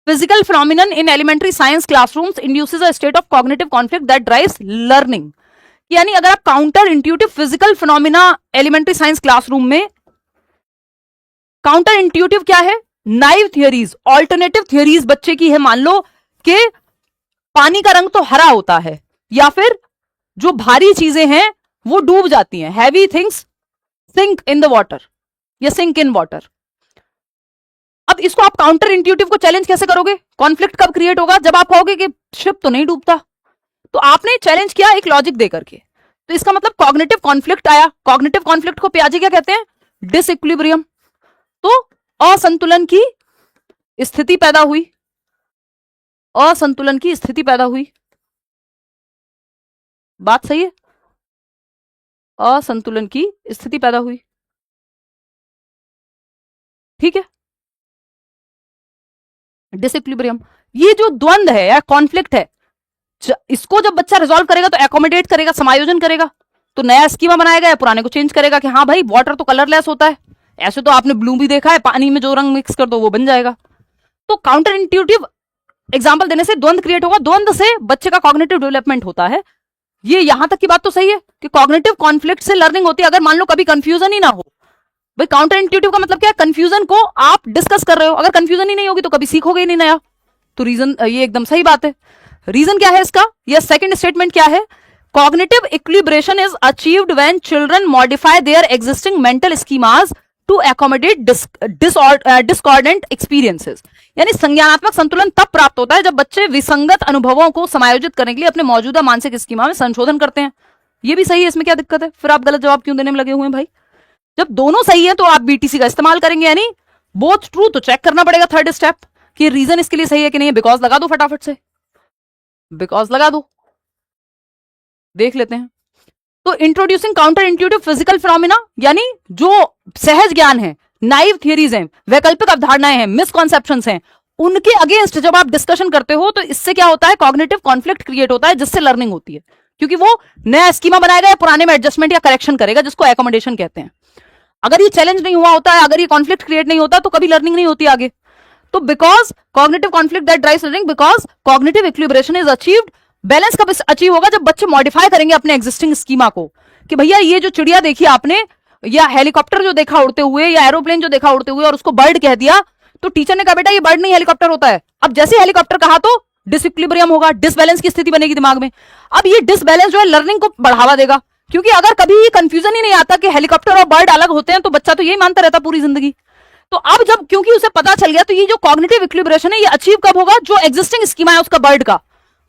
Speaker 1: physical phenomenon in elementary science classrooms induces a state of cognitive conflict that drives learning. यानी अगर आप counter intuitive physical phenomena elementary science classroom में, काउंटर इंट्यूटिव क्या है, नाइव थियरीज, ऑल्टरनेटिव थियरीज बच्चे की है, मान लो कि पानी का रंग तो हरा होता है, या फिर जो भारी चीजें हैं वो डूब जाती हैं, heavy things sink in the water या सिंक इन वाटर। अब इसको आप काउंटर इंट्यूटिव को चैलेंज कैसे करोगे? कॉन्फ्लिक्ट कब क्रिएट होगा? जब आप कहोगे कि शिप तो नहीं डूबता। तो आपने चैलेंज किया एक लॉजिक दे करके, तो इसका मतलब कॉग्निटिव कॉन्फ्लिक्ट आया। कॉग्निटिव कॉन्फ्लिक्ट को पियाजे क्या कहते हैं? डिसइक्विलिब्रियम। तो असंतुलन की स्थिति पैदा हुई, असंतुलन की स्थिति पैदा हुई। बात सही है, असंतुलन की स्थिति पैदा हुई। ठीक है, डिसइक्विलिब्रियम, ये जो द्वंद है या कॉन्फ्लिक्ट है, इसको जब बच्चा रिजॉल्व करेगा तो एकोमोडेट करेगा, समायोजन करेगा, तो नया स्कीमा बनाएगा या पुराने को चेंज करेगा कि हाँ भाई वाटर तो कलरलेस होता है, ऐसे तो आपने ब्लू भी देखा है, पानी में जो रंग मिक्स कर दो वो बन जाएगा। तो काउंटर इंट्यूटिव एग्जाम्पल देने से द्वंद क्रिएट होगा, द्वंद से बच्चे का कॉग्निटिव डेवलपमेंट होता है। ये यहां तक की बात तो सही है कि कॉग्निटिव कॉन्फ्लिक्ट से लर्निंग होती है, अगर मान लो कभी कंफ्यूजन ही ना हो। भाई काउंटर इंट्यूटिव का मतलब क्या है? कंफ्यूजन को आप डिस्कस कर रहे हो, अगर कंफ्यूजन ही नहीं होगी तो कभी सीखोगे ही नहीं नया। तो रीजन, ये एकदम सही बात है। रीजन क्या है इसका? यह सेकंड स्टेटमेंट क्या है? Cognitive equilibration is achieved when children modify their existing mental schemas to accommodate discordant experiences. यानी संज्ञानात्मक संतुलन तब प्राप्त होता है जब बच्चे विसंगत अनुभवों को समायोजित करने के लिए अपने मौजूदा मानसिक स्कीमा में संशोधन करते हैं। ये भी सही है, इसमें क्या दिक्कत है? फिर आप गलत जवाब क्यों देने में लगे हुए हैं भाई? जब दोनों सही है तो आप बीटीसी का इस्तेमाल करेंगे, यानी बोथ ट्रू, तो चेक करना पड़ेगा थर्ड स्टेप कि रीजन इसके लिए सही है कि नहीं है। बिकॉज लगा दो, फटाफट से बिकॉज लगा दो, देख लेते हैं। तो introducing counter intuitive physical phenomena, यानी जो सहज ज्ञान है, नाइव थियरीज हैं, वैकल्पिक अवधारणाएं हैं, मिसकॉन्सेप्शंस हैं, उनके अगेंस्ट जब आप डिस्कशन करते हो तो इससे क्या होता है, कॉग्निटिव कॉन्फ्लिक्ट क्रिएट होता है, जिससे लर्निंग होती है, क्योंकि वो नया स्कीमा बनाएगा या पुराने में एडजस्टमेंट या करेक्शन करेगा, जिसको एकोमोडेशन कहते हैं। अगर ये चैलेंज नहीं हुआ होता है, अगर ये कॉन्फ्लिक्ट क्रिएट नहीं होता, तो कभी लर्निंग नहीं होती आगे। तो because cognitive conflict that drives learning, because cognitive equilibration is achieved. Balance कब अचीव होगा, जब बच्चे मॉडिफाई करेंगे अपने एग्जिस्टिंग स्कीमा को, कि भैया ये जो चिड़िया देखी आपने, या हेलीकॉप्टर जो देखा उड़ते हुए, या एरोप्लेन जो देखा उड़ते हुए और उसको बर्ड कह दिया, तो टीचर ने कहा बेटा ये बर्ड नहीं हेलीकॉप्टर होता है। अब जैसे हेलीकॉप्टर कहा तो डिसइक्विलिब्रियम होगा, डिसबैलेंस की स्थिति बनेगी दिमाग में। अब ये डिसबैलेंस जो है लर्निंग को बढ़ावा देगा, क्योंकि अगर कभी ये कंफ्यूजन ही नहीं आता कि हेलीकॉप्टर और बर्ड अलग होते हैं, तो बच्चा तो यही मानता रहता पूरी जिंदगी। तो अब जब क्योंकि उसे पता चल गया, तो ये जो कॉग्निटिव इक्विलिब्रेशन है ये अचीव कब होगा, जो एग्जिस्टिंग स्कीमा है उसका बर्ड का,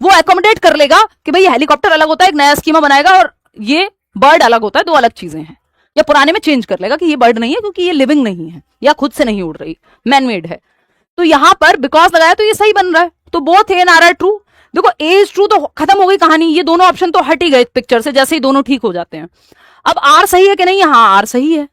Speaker 1: वो एकोमोडेट कर लेगा कि भाई हेलीकॉप्टर अलग होता है, एक नया स्कीमा बनाएगा, और ये बर्ड अलग होता है, दो अलग चीजें हैं। या पुराने में चेंज कर लेगा कि ये बर्ड नहीं है क्योंकि ये लिविंग नहीं है, या खुद से नहीं उड़ रही, मैनमेड है। तो यहां पर बिकॉज लगाया तो ये सही बन रहा है, तो both A and R are true. देखो ए इज ट्रू तो खत्म हो गई कहानी, ये दोनों ऑप्शन तो हट ही गए पिक्चर से, जैसे ही दोनों ठीक हो जाते हैं। अब आर सही है कि नहीं, हाँ आर सही है,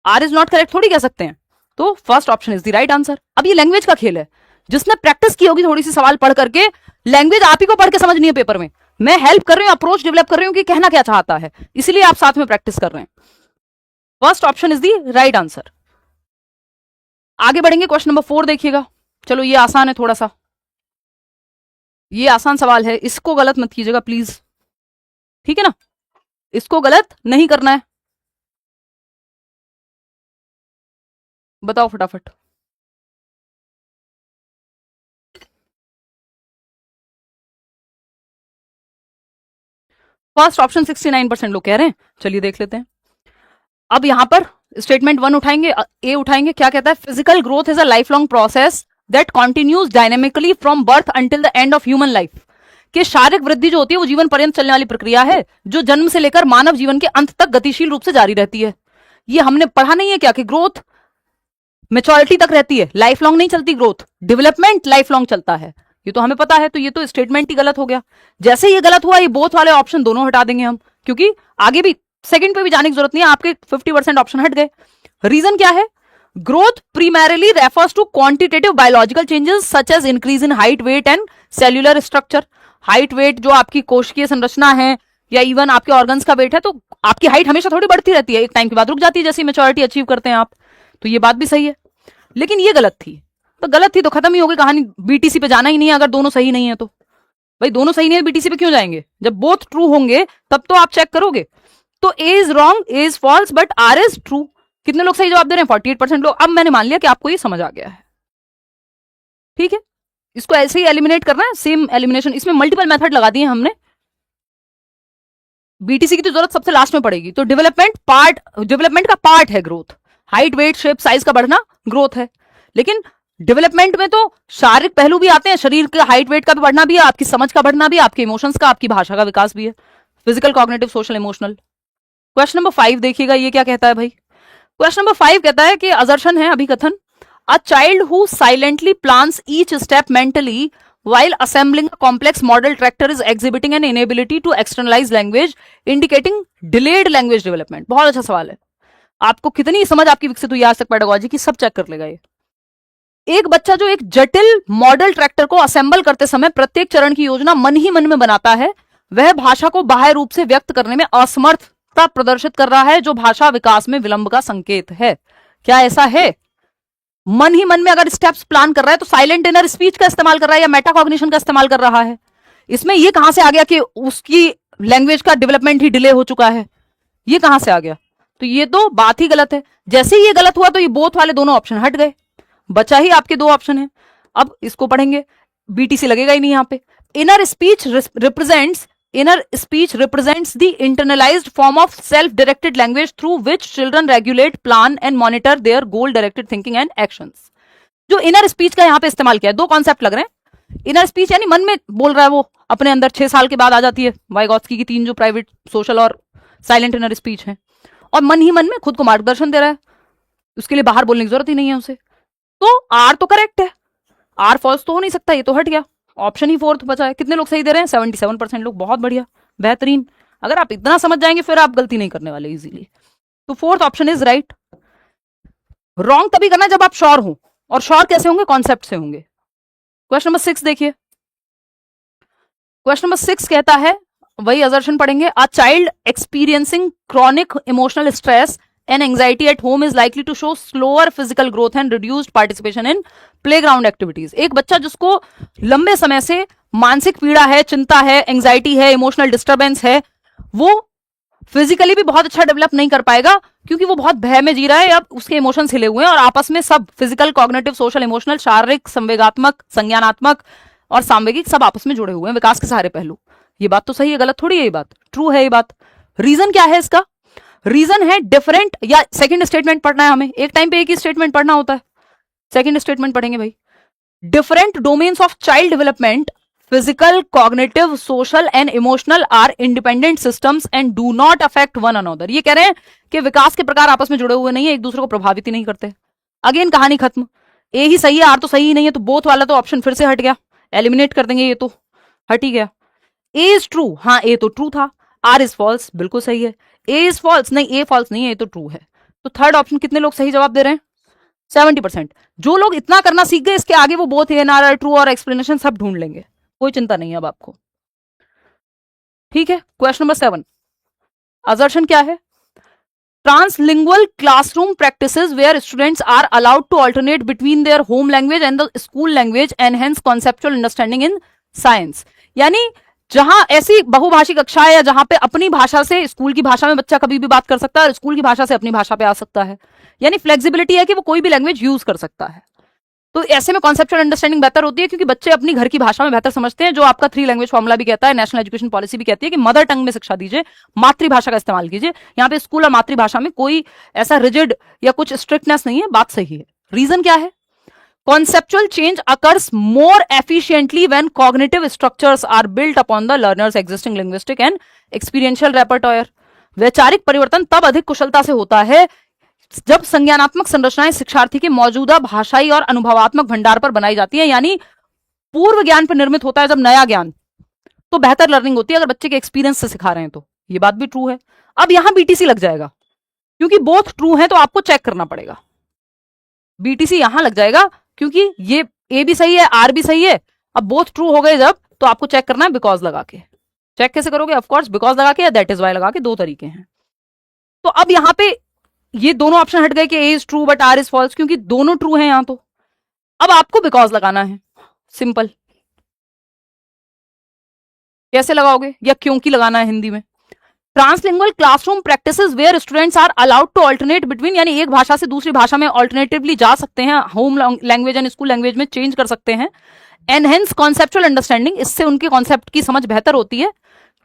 Speaker 1: आर इज नॉट करेक्ट थोड़ी कह सकते हैं। तो first option is the right answer. अब ये लैंग्वेज का खेल है, जिसने प्रैक्टिस की होगी थोड़ी सी सवाल पढ़ करके, लैंग्वेज आप ही को पढ़ के समझनी है पेपर में, मैं हेल्प कर रही हूं, अप्रोच डेवलप कर रही हूं कि कहना क्या चाहता है, इसलिए आप साथ में प्रैक्टिस कर रहे हैं। First option is the right answer. आगे बढ़ेंगे, क्वेश्चन नंबर 4 देखिएगा। चलो ये आसान है थोड़ा सा, ये आसान सवाल है, इसको गलत मत कीजिएगा प्लीज, ठीक है ना, इसको गलत नहीं करना है। बताओ फटाफट। फर्स्ट ऑप्शन 69% लोग कह रहे हैं, चलिए देख लेते हैं। अब यहां पर स्टेटमेंट 1 उठाएंगे, ए उठाएंगे, क्या कहता है, physical growth is a life long process that continues dynamically from birth until the end of human life. कि शारीरिक वृद्धि जो होती है वो जीवन पर्यंत चलने वाली प्रक्रिया है, जो जन्म से लेकर मानव जीवन के अंत तक गतिशील रूप से जारी रहती है। ये हमने पढ़ा नहीं है क्या, कि ग्रोथ मेच्योरिटी तक रहती है, लाइफ लॉन्ग नहीं चलती ग्रोथ, डेवलपमेंट लाइफ लॉन्ग चलता है, ये तो हमें पता है। तो ये तो स्टेटमेंट ही गलत हो गया। जैसे ये गलत हुआ, ये बोथ वाले ऑप्शन दोनों हटा देंगे हम, क्योंकि आगे भी सेकंड पे भी जाने की जरूरत नहीं है, आपके 50% ऑप्शन हट गए। रीजन क्या है, growth primarily refers to quantitative biological changes such as increase in height, weight and cellular structure। Height weight जो आपकी कोशिकीय संरचना है, या इवन आपके ऑर्गन्स का वेट है, तो आपकी हाइट हमेशा थोड़ी बढ़ती रहती है, एक टाइम के बाद रुक जाती है जैसे मेच्योरिटी अचीव करते हैं आप। तो ये बात भी सही है, लेकिन ये गलत थी, तो गलत थी तो खत्म ही हो गई कहानी, बीटीसी पे जाना ही नहीं है अगर दोनों सही नहीं है तो। भाई दोनों सही नहीं है, बीटीसी पे क्यों जाएंगे, जब बोथ ट्रू होंगे तब तो आप चेक करोगे। तो A is wrong, A is false, but R is true. कितने लोग सही जवाब दे रहे हैं, 48% लोग। अब मैंने मान लिया कि आपको ये समझ आ गया है, ठीक है। इसको ऐसे ही एलिमिनेट करना है, सेम एलिमिनेशन, इसमें मल्टीपल मेथड लगा दिए हमने। बीटीसी की तो जरूरत सबसे लास्ट में पड़ेगी। तो डेवलपमेंट का पार्ट है growth, height weight shape size का बढ़ना ग्रोथ है, लेकिन डेवलपमेंट में तो शारीरिक पहलू भी आते हैं, शरीर के हाइट वेट का भी बढ़ना भी है, आपकी समझ का बढ़ना भी है, आपके इमोशंस का, आपकी भाषा का विकास भी है, physical cognitive social emotional. Question number 5 देखिएगा, ये क्या कहता है भाई। क्वेश्चन नंबर 5 कहता है कि असर्शन है, अभिकथन, a child who silently plans each step mentally while assembling a complex model tractor is exhibiting an inability to externalize language indicating delayed language development। बहुत अच्छा सवाल है, आपको कितनी समझ आपकी विकसित हुई आज तक पेडागोजी की, सब चेक कर लेगा ये। एक बच्चा जो एक जटिल मॉडल ट्रैक्टर को असेंबल करते समय प्रत्येक चरण की योजना मन ही मन में बनाता है, वह भाषा को बाह्य रूप से व्यक्त करने में असमर्थता प्रदर्शित कर रहा है, जो भाषा विकास में विलंब का संकेत है। क्या ऐसा है, मन ही मन में अगर स्टेप्स प्लान कर रहा है तो साइलेंट इनर स्पीच का इस्तेमाल कर रहा है या मेटाकॉग्निशन का इस्तेमाल कर रहा है। इसमें ये कहां से आ गया कि उसकी लैंग्वेज का डेवलपमेंट ही डिले हो चुका है, ये कहां से आ गया। तो ये तो बात ही गलत है। जैसे ही ये गलत हुआ तो ये बोथ वाले दोनों ऑप्शन हट गए, बचा ही आपके दो ऑप्शन है। अब इसको पढ़ेंगे, बीटीसी लगेगा ही नहीं यहां पे। Inner speech represents the internalised form of self directed language through which children regulate, plan and monitor there goal directed thinking and actions. जो इनर स्पीच का यहां पे इस्तेमाल किया है, दो कॉन्सेप्ट लग रहे हैं। इनर स्पीच यानी मन में बोल रहा है वो अपने अंदर, 6 साल के बाद आ जाती है, वाइगॉत्स्की की 3 जो प्राइवेट, सोशल और साइलेंट इनर स्पीच है, और मन ही मन में खुद को मार्गदर्शन दे रहा है, उसके लिए बाहर बोलने की जरूरत ही नहीं है उसे। तो आर तो करेक्ट है, आर फॉल्स तो हो नहीं सकता, ये तो हट गया, ऑप्शन ही 4th बचा है। कितने लोग सही दे रहे हैं, 77% लोग, बहुत बढ़िया, बेहतरीन। अगर आप इतना समझ जाएंगे फिर आप गलती नहीं करने वाले इजीली। तो 4th option is right. Wrong तभी करना जब आप श्योर हो, और श्योर कैसे होंगे? कॉन्सेप्ट से होंगे। क्वेश्चन नंबर 6 देखिए। क्वेश्चन नंबर 6 कहता है, वही असर्शन पढ़ेंगे। A child experiencing chronic emotional stress and anxiety at home is likely to show slower physical growth and reduced participation in playground activities. एक बच्चा जिसको लंबे समय से मानसिक पीड़ा है, चिंता है, एंजाइटी है, इमोशनल डिस्टर्बेंस है, वो फिजिकली भी बहुत अच्छा डेवलप नहीं कर पाएगा, क्योंकि वो बहुत भय में जी रहा है, अब उसके इमोशंस हिले हुए हैं, और आपस में सब फिजिकल, कॉग्निटिव, सोशल, इमोशनल, शारीरिक, संवेगात्मक, संज्ञानात्मक और सामवेगिक सब आपस में जुड़े हुए हैं, विकास के सारे पहलू। ये बात तो सही है, गलत थोड़ी है ये बात, ट्रू है ये बात। रीजन क्या है इसका? रीजन है डिफरेंट, या सेकंड स्टेटमेंट पढ़ना है हमें, एक टाइम पे एक ही स्टेटमेंट पढ़ना होता है। सेकंड स्टेटमेंट पढ़ेंगे भाई। Different domains of child development, physical, cognitive, social and emotional are independent systems and do not affect one another। ये कह रहे हैं कि विकास के प्रकार आपस में जुड़े हुए नहीं है, एक दूसरे को प्रभावित ही नहीं करते। अगेन कहानी खत्म। ए ही सही है, आर तो सही ही नहीं है, तो बोथ वाला तो ऑप्शन फिर से हट गया, एलिमिनेट कर देंगे, ये तो हट ही गया। ए इज ट्रू, हाँ ए तो ट्रू था। आर इज फॉल्स, बिल्कुल सही है। ए इज फॉल्स, नहीं ए फॉल्स नहीं है, ए तो ट्रू है। तो थर्ड ऑप्शन कितने लोग सही जवाब दे रहे हैं? 70%। जो लोग इतना करना सीख गए, इसके आगे वो both A and R, true और एक्सप्लेनेशन सब ढूंढ लेंगे, कोई चिंता नहीं है अब आपको। ठीक है, क्वेश्चन नंबर 7, असर्शन क्या है? Translingual classroom practices where students are allowed to alternate between their home language and the school language and hence conceptual understanding in science. यानी जहां ऐसी बहुभाषी कक्षा है, या जहां पे अपनी भाषा से, स्कूल की भाषा में बच्चा कभी भी बात कर सकता है, और स्कूल की भाषा से अपनी भाषा पे आ सकता है, यानी फ्लेक्सिबिलिटी है कि वो कोई भी लैंग्वेज यूज कर सकता है। तो ऐसे में कॉन्सेप्चुअल अंडरस्टैंडिंग बेहतर होती है, क्योंकि बच्चे अपनी घर की भाषा में बेहतर समझते हैं, जो आपका 3 लैंग्वेज फॉर्मुला भी कहता है, नेशनल एजुकेशन पॉलिसी भी कहती है कि मदर टंग में शिक्षा दीजिए, मातृभाषा का इस्तेमाल कीजिए। यहाँ पे स्कूल और मातृभाषा में कोई ऐसा रिजिड या कुछ स्ट्रिक्टनेस नहीं है, बात सही है। रीजन क्या है? Conceptual change occurs more efficiently when cognitive structures are built upon the learner's existing linguistic and experiential repertoire। वैचारिक परिवर्तन तब अधिक कुशलता से होता है जब संज्ञानात्मक संरचनाएं शिक्षार्थी के मौजूदा भाषाई और अनुभवात्मक भंडार पर बनाई जाती है, यानी पूर्व ज्ञान पर निर्मित होता है जब नया ज्ञान, तो बेहतर लर्निंग होती है अगर बच्चे के एक्सपीरियंस से सिखा रहे हैं तो। ये बात भी ट्रू है। अब यहां बीटीसी लग जाएगा, क्योंकि बोथ ट्रू है, तो आपको चेक करना पड़ेगा। बीटीसी यहां लग जाएगा क्योंकि ये ए भी सही है, आर भी सही है। अब बोथ ट्रू हो गए जब, तो आपको चेक करना है बिकॉज लगा के। चेक कैसे करोगे? ऑफकोर्स बिकॉज लगा के या दैट इज वाई लगा के, दो तरीके हैं। तो अब यहां पे ये दोनों ऑप्शन हट गए कि A is true but R is false, क्योंकि दोनों ट्रू हैं यहां। तो अब आपको बिकॉज लगाना है, सिंपल। कैसे लगाओगे, या क्योंकि लगाना है हिंदी में। Translingual classroom practices where students are allowed to alternate between, यानी एक भाषा से दूसरी भाषा में ऑल्टरनेटिवली जा सकते हैं, home language and school language में चेंज कर सकते हैं। एनहेंस कॉन्सेप्चुअल अंडरस्टैंडिंग, इससे उनके कॉन्सेप्ट की समझ बेहतर होती है,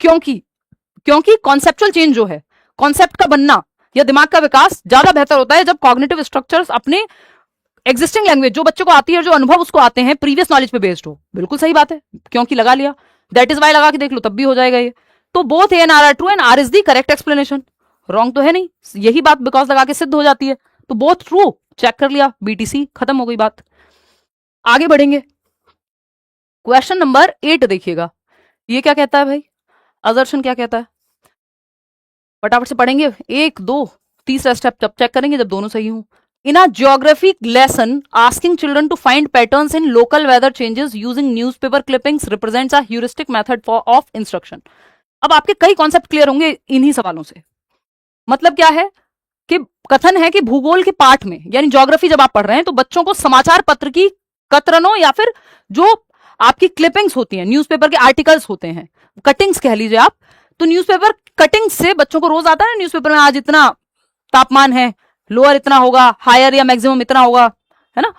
Speaker 1: क्योंकि कॉन्सेप्चुअल चेंज जो है, कॉन्सेप्ट का बनना या दिमाग का विकास ज्यादा बेहतर होता है जब कॉग्निटिव स्ट्रक्चर्स अपने एग्जिस्टिंग लैंग्वेज जो बच्चों को आती है और जो अनुभव उसको आते हैं प्रीवियस नॉलेज पे बेस्ड हो। बिल्कुल सही बात है, क्योंकि लगा लिया, दैट इज वाई लगा के देख लो तब भी हो जाएगा ये। तो both A and R are true and R is the correct explanation. Wrong तो है नहीं, यही बात बिकॉज लगा के सिद्ध हो जाती है। तो बोथ ट्रू, चेक कर लिया, बीटीसी, खत्म हो गई बात। आगे बढ़ेंगे, क्वेश्चन नंबर 8 देखिएगा। ये क्या कहता है भाई? असर्शन क्या कहता है? फटाफट से पढ़ेंगे, 1 2 तीसरा स्टेप जब चेक करेंगे जब दोनों सही हूं। In a geography lesson, asking children to find patterns in local weather changes using newspaper clippings represents a heuristic method of instruction। अब आपके कई कॉन्सेप्ट क्लियर होंगे इन्हीं सवालों से। मतलब क्या है कि कथन है कि भूगोल के पाठ में, यानी ज्योग्राफी जब आप पढ़ रहे हैं, तो बच्चों को समाचार पत्र की कतरनों या फिर जो आपकी क्लिपिंग्स होती हैं, न्यूज़पेपर के आर्टिकल्स होते हैं, कटिंग्स कह लीजिए आप, तो न्यूज़पेपर कटिंग्स से बच्चों को रोज आता है न्यूज़पेपर में आज इतना तापमान है, लोअर इतना होगा, हायर या मैक्सिमम इतना होगा, है ना।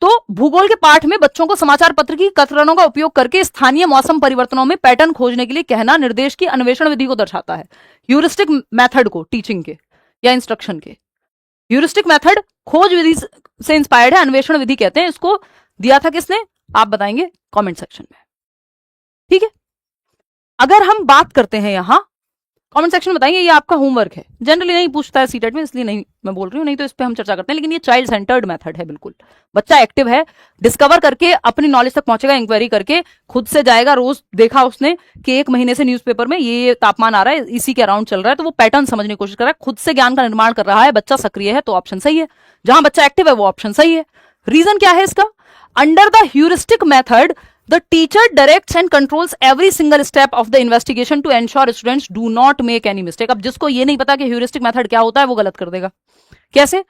Speaker 1: तो भूगोल के पाठ में बच्चों को समाचार पत्र की कतरनों का उपयोग करके स्थानीय मौसम परिवर्तनों में पैटर्न खोजने के लिए कहना निर्देश की अन्वेषण विधि को दर्शाता है। ह्यूरिस्टिक मेथड को, टीचिंग के या इंस्ट्रक्शन के ह्यूरिस्टिक मेथड खोज विधि से इंस्पायर्ड है, अन्वेषण विधि कहते हैं इसको। दिया था किसने, आप बताएंगे कमेंट सेक्शन में। ठीक है, अगर हम बात करते हैं यहां कमेंट सेक्शन में बताइए, ये आपका होमवर्क है। जनरली नहीं पूछता है सीटेट में, इसलिए नहीं मैं बोल रही हूँ, नहीं तो इस पे हम चर्चा करते हैं। लेकिन ये चाइल्ड सेंटर्ड मेथड है, बिल्कुल बच्चा एक्टिव है, डिस्कवर करके अपनी नॉलेज तक पहुंचेगा, इंक्वायरी करके खुद से जाएगा। रोज देखा उसने कि 1 महीने से न्यूज़पेपर में ये तापमान आ रहा है, इसी के अराउंड चल रहा है, तो वो पैटर्न समझने की कोशिश कर रहा है, खुद से ज्ञान का निर्माण कर रहा है। बच्चा सक्रिय है तो ऑप्शन सही है, जहां बच्चा एक्टिव है वो ऑप्शन सही है। रीजन क्या है इसका? Under the heuristic method the teacher directs and controls every single step of the investigation to ensure students do not make any mistake। अब जिसको ये नहीं पता कि ह्यूरिस्टिक मेथड क्या होता है वो गलत कर देगा। कैसे?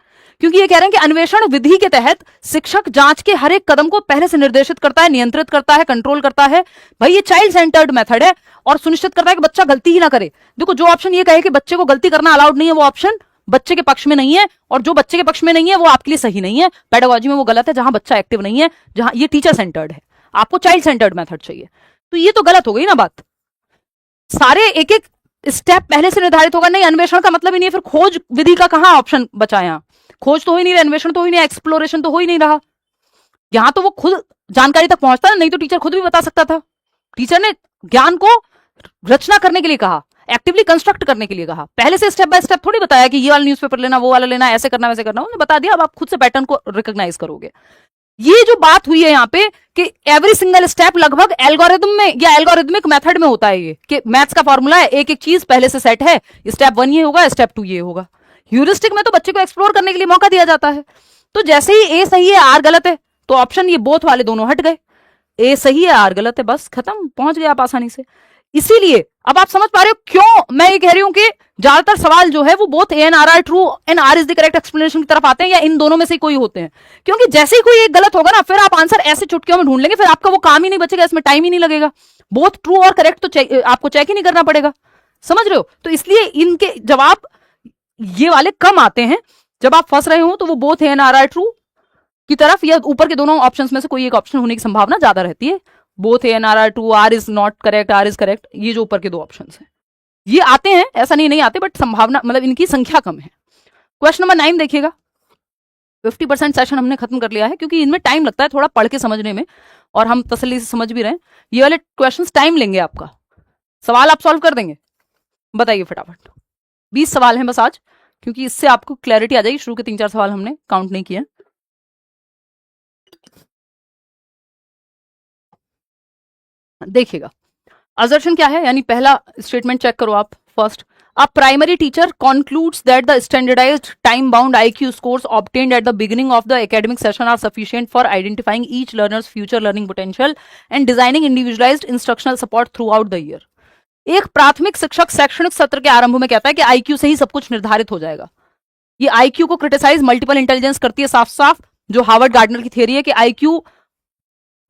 Speaker 1: क्योंकि ये कह रहे हैं कि अन्वेषण विधि के तहत शिक्षक जांच के हर एक कदम को पहले से निर्देशित करता है, नियंत्रित करता है, कंट्रोल करता है। भाई ये चाइल्ड सेंटर्ड मेथड है और सुनिश्चित करता है कि बच्चा गलती ही ना करे। देखो, जो ऑप्शन ये कहे कि बच्चे को गलती करना अलाउड नहीं है, वो ऑप्शन बच्चे के पक्ष में नहीं है, और जो बच्चे के पक्ष में नहीं है वो आपके लिए सही नहीं है। पेडागोजी में वो गलत है जहां बच्चा एक्टिव नहीं है, जहां ये टीचर सेंटर्ड है। आपको चाइल्ड सेंटर्ड मेथड चाहिए, तो ये तो गलत हो गई ना बात। सारे एक एक स्टेप पहले से निर्धारित होगा। नहीं, अन्वेषण का मतलब ही नहीं है, फिर खोज विधि का कहां ऑप्शन बचा? यहां खोज तो हो ही नहीं रहा, अन्वेषण तो हो ही नहीं, एक्सप्लोरेशन तो हो ही नहीं रहा। यहां तो वो खुद जानकारी तक पहुंचता है, नहीं तो टीचर खुद भी बता सकता था। टीचर ने ज्ञान को रचना करने के लिए कहा, एक्टिवली कंस्ट्रक्ट करने के लिए कहा, पहले से स्टेप बाय स्टेप थोड़ी बताया कि ये वाला न्यूज़पेपर लेना, वो वाला लेना, ऐसे करना वैसे करना। उन्होंने बता दिया, अब आप खुद से पैटर्न को रिकॉग्नाइज करोगे। ये जो बात हुई है यहाँ पे कि एवरी सिंगल स्टेप लगभग एल्गोरिथम में या एल्गोरिथमिक मेथड में होता है, ये कि मैथ्स का फॉर्मूला है, एक एक चीज पहले से सेट है, स्टेप 1 ये होगा, स्टेप 2 ये होगा। ह्यूरिस्टिक में तो बच्चे को एक्सप्लोर करने के लिए मौका दिया जाता है। तो जैसे ही ए सही है आर गलत है, तो ऑप्शन ये बोथ वाले दोनों हट गए। ए सही है आर गलत है, बस खत्म, पहुंच गए आप आसानी से। इसीलिए अब आप समझ पा रहे हो क्यों मैं ये कह रही हूं कि ज्यादातर सवाल जो है वो both A and R are true and R is the correct explanation की तरफ आते हैं, या इन दोनों में से कोई होते हैं। क्योंकि जैसे ही कोई एक गलत होगा ना, फिर आप आंसर ऐसे चुटकियों में ढूंढ लेंगे, फिर आपका वो काम ही नहीं बचेगा, इसमें टाइम ही नहीं लगेगा। बोथ ट्रू और करेक्ट तो आपको चेक ही नहीं करना पड़ेगा। समझ रहे हो? तो इसलिए इनके जवाब ये वाले कम आते हैं। जब आप फंस रहे हो तो वो both A and R are true की तरफ, या ऊपर के दोनों ऑप्शंस में से कोई एक ऑप्शन होने की संभावना ज्यादा रहती है। Both A and R are true, R is not correct, R is correct, ये जो ऊपर के दो ऑप्शंस हैं ये आते हैं, ऐसा नहीं आते, बट संभावना मतलब इनकी संख्या कम है। क्वेश्चन नंबर 9 देखिएगा। 50% सेशन हमने खत्म कर लिया है, क्योंकि इनमें टाइम लगता है थोड़ा पढ़ के समझने में, और हम तसल्ली से समझ भी रहे हैं। ये वाले क्वेश्चंस टाइम लेंगे आपका। सवाल आप सॉल्व कर देंगे? बताइए फटाफट। 20 सवाल हैं बस आज, क्योंकि इससे आपको क्लैरिटी आ जाएगी। शुरू के 3-4 सवाल हमने काउंट नहीं किए। देखिएगा, असर्शन क्या है, यानी पहला स्टेटमेंट चेक करो आप। First, a primary teacher concludes that the standardized time bound IQ scores obtained at the beginning of the academic session are sufficient for identifying each learner's future learning potential and designing individualized instructional support throughout the year। एक प्राथमिक शिक्षक शैक्षणिक सत्र के आरंभ में कहता है कि IQ से ही सब कुछ निर्धारित हो जाएगा। ये IQ को क्रिटिसाइज मल्टीपल इंटेलिजेंस करती है साफ साफ, जो हार्वर्ड गार्डनर की थियरी है कि IQ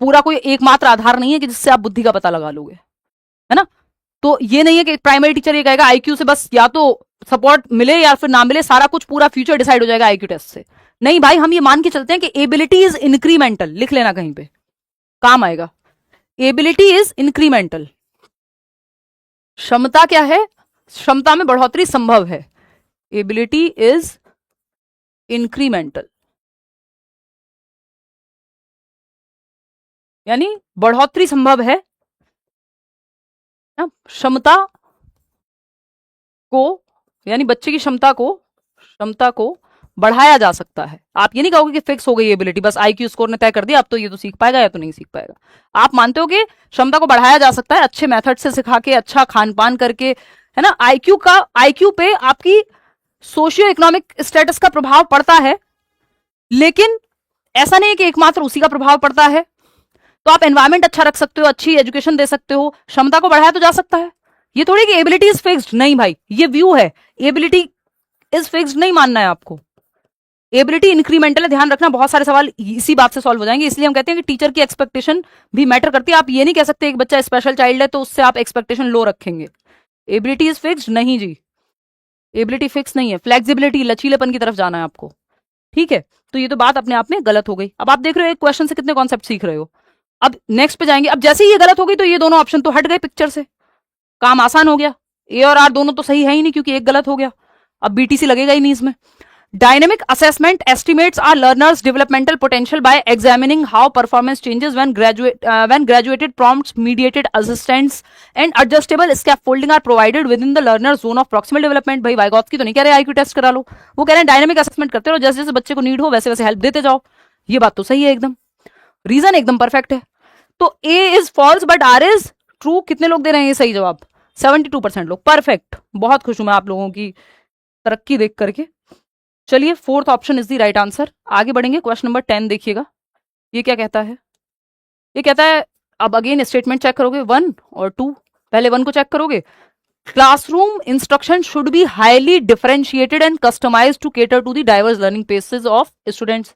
Speaker 1: पूरा कोई एकमात्र आधार नहीं है कि जिससे आप बुद्धि का पता लगा लोगे, है ना। तो ये नहीं है कि प्राइमरी टीचर ये कहेगा आईक्यू से बस या तो सपोर्ट मिले या फिर ना मिले, सारा कुछ पूरा फ्यूचर डिसाइड हो जाएगा आईक्यू टेस्ट से। नहीं भाई, हम ये मान के चलते हैं कि एबिलिटी इज इंक्रीमेंटल। लिख लेना कहीं पे, काम आएगा। Ability is incremental. क्षमता क्या है? क्षमता में बढ़ोतरी संभव है। एबिलिटी इज इंक्रीमेंटल, यानी बढ़ोतरी संभव है। क्षमता को, यानी बच्चे की क्षमता को बढ़ाया जा सकता है। आप ये नहीं कहोगे कि फिक्स हो गई एबिलिटी, बस आईक्यू स्कोर ने तय कर दिया अब तो ये तो सीख पाएगा या तो नहीं सीख पाएगा। आप मानते हो कि क्षमता को बढ़ाया जा सकता है अच्छे मेथड से सिखा के, अच्छा खान पान करके, है ना। आईक्यू पे आपकी सोशियो इकोनॉमिक स्टेटस का प्रभाव पड़ता है, लेकिन ऐसा नहीं है कि एकमात्र उसी का प्रभाव पड़ता है। तो आप एनवायरमेंट अच्छा रख सकते हो, अच्छी एजुकेशन दे सकते हो, क्षमता को बढ़ाया तो जा सकता है। ये थोड़ी कि एबिलिटी इज फिक्स्ड, नहीं भाई, ये व्यू है। एबिलिटी इज फिक्स्ड नहीं मानना है आपको, एबिलिटी इंक्रीमेंटल है। ध्यान रखना, बहुत सारे सवाल इसी बात से सॉल्व हो जाएंगे। इसलिए हम कहते हैं कि टीचर की एक्सपेक्टेशन भी मैटर करती है। आप ये नहीं कह सकते एक बच्चा स्पेशल चाइल्ड है तो उससे आप एक्सपेक्टेशन लो रखेंगे। एबिलिटी इज फिक्स्ड नहीं जी, एबिलिटी फिक्स नहीं है। फ्लेक्सिबिलिटी, लचीलेपन की तरफ जाना है आपको, ठीक है। तो ये तो बात अपने आप में गलत हो गई। अब आप देख रहे हो एक क्वेश्चन से कितने कॉन्सेप्ट सीख रहे हो। अब नेक्स्ट पे जाएंगे। अब जैसे ही ये गलत हो गई तो ये दोनों ऑप्शन तो हट गए पिक्चर से, काम आसान हो गया। ए और आर दोनों तो सही है ही नहीं, क्योंकि एक गलत हो गया। अब बीटीसी लगेगा ही नहीं इसमें। Dynamic assessment estimates our learners' developmental potential by examining how performance changes when graduated prompts, mediated assistance, and adjustable scaffolding are provided within the learner's zone of proximal development. भाई वाइगॉत्स्की तो नहीं कह रहे IQ टेस्ट करा लो, वो कह रहे हैं डायनेमिक असेसमेंट करते रहो, जैसे जैसे बच्चे को नीड हो वैसे वैसे हेल्प देते जाओ. ये बात तो सही है एकदम, रीजन एकदम परफेक्ट है. तो A is false but R is true. कितने लोग दे रहे हैं ये सही जवाब? 72% लोग. परफेक्ट, बहुत खुश हूं मैं आप लोगों की तरक्की देख करके. चलिए, fourth option is the right answer. आगे बढ़ेंगे. क्वेश्चन नंबर 10 देखिएगा. ये क्या कहता है? ये कहता है, अब अगेन स्टेटमेंट चेक करोगे 1 और 2. पहले 1 को चेक करोगे. Classroom instruction should be highly differentiated and customised to cater to the diverse learning paces of students.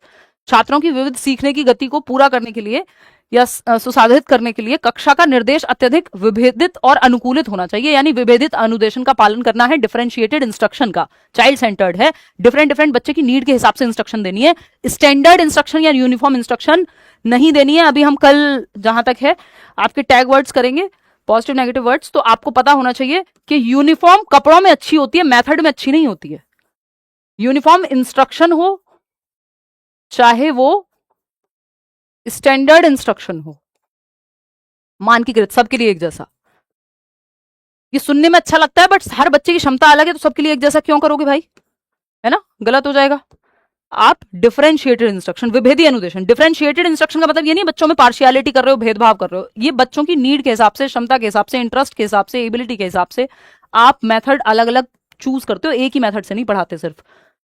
Speaker 1: छात्रों की विविध सीखने की गति को पूरा करने के लिए या सुसाधित करने के लिए कक्षा का निर्देश अत्यधिक विभेदित और अनुकूलित होना चाहिए. यानी विभेदित अनुदेशन का पालन करना है. डिफरेंशिएटेड इंस्ट्रक्शन का, चाइल्ड सेंटर्ड है. डिफरेंट बच्चे की नीड के हिसाब से इंस्ट्रक्शन देनी है. स्टैंडर्ड इंस्ट्रक्शन या यूनिफॉर्म इंस्ट्रक्शन नहीं देनी है. अभी हम कल जहां तक है आपके टैग वर्ड्स करेंगे, पॉजिटिव नेगेटिव वर्ड्स. तो आपको पता होना चाहिए कि यूनिफॉर्म कपड़ों में अच्छी होती है, मेथड में अच्छी नहीं होती है. यूनिफॉर्म इंस्ट्रक्शन हो चाहे वो स्टैंडर्ड इंस्ट्रक्शन हो, मानकीकृत, सबके लिए एक जैसा. ये सुनने में अच्छा लगता है बट हर बच्चे की क्षमता अलग है, तो सबके लिए एक जैसा क्यों करोगे भाई? है ना, गलत हो जाएगा. आप डिफरेंशिएटेड इंस्ट्रक्शन, विभेदी अनुदेशन. डिफरेंशिएटेड इंस्ट्रक्शन का मतलब ये नहीं बच्चों में पार्शियलिटी कर रहे हो, भेदभाव कर रहे हो. ये बच्चों की नीड के हिसाब से, क्षमता के हिसाब से, इंटरेस्ट के हिसाब से, एबिलिटी के हिसाब से आप मेथड अलग अलग चूज करते हो. एक ही मेथड से नहीं पढ़ाते, सिर्फ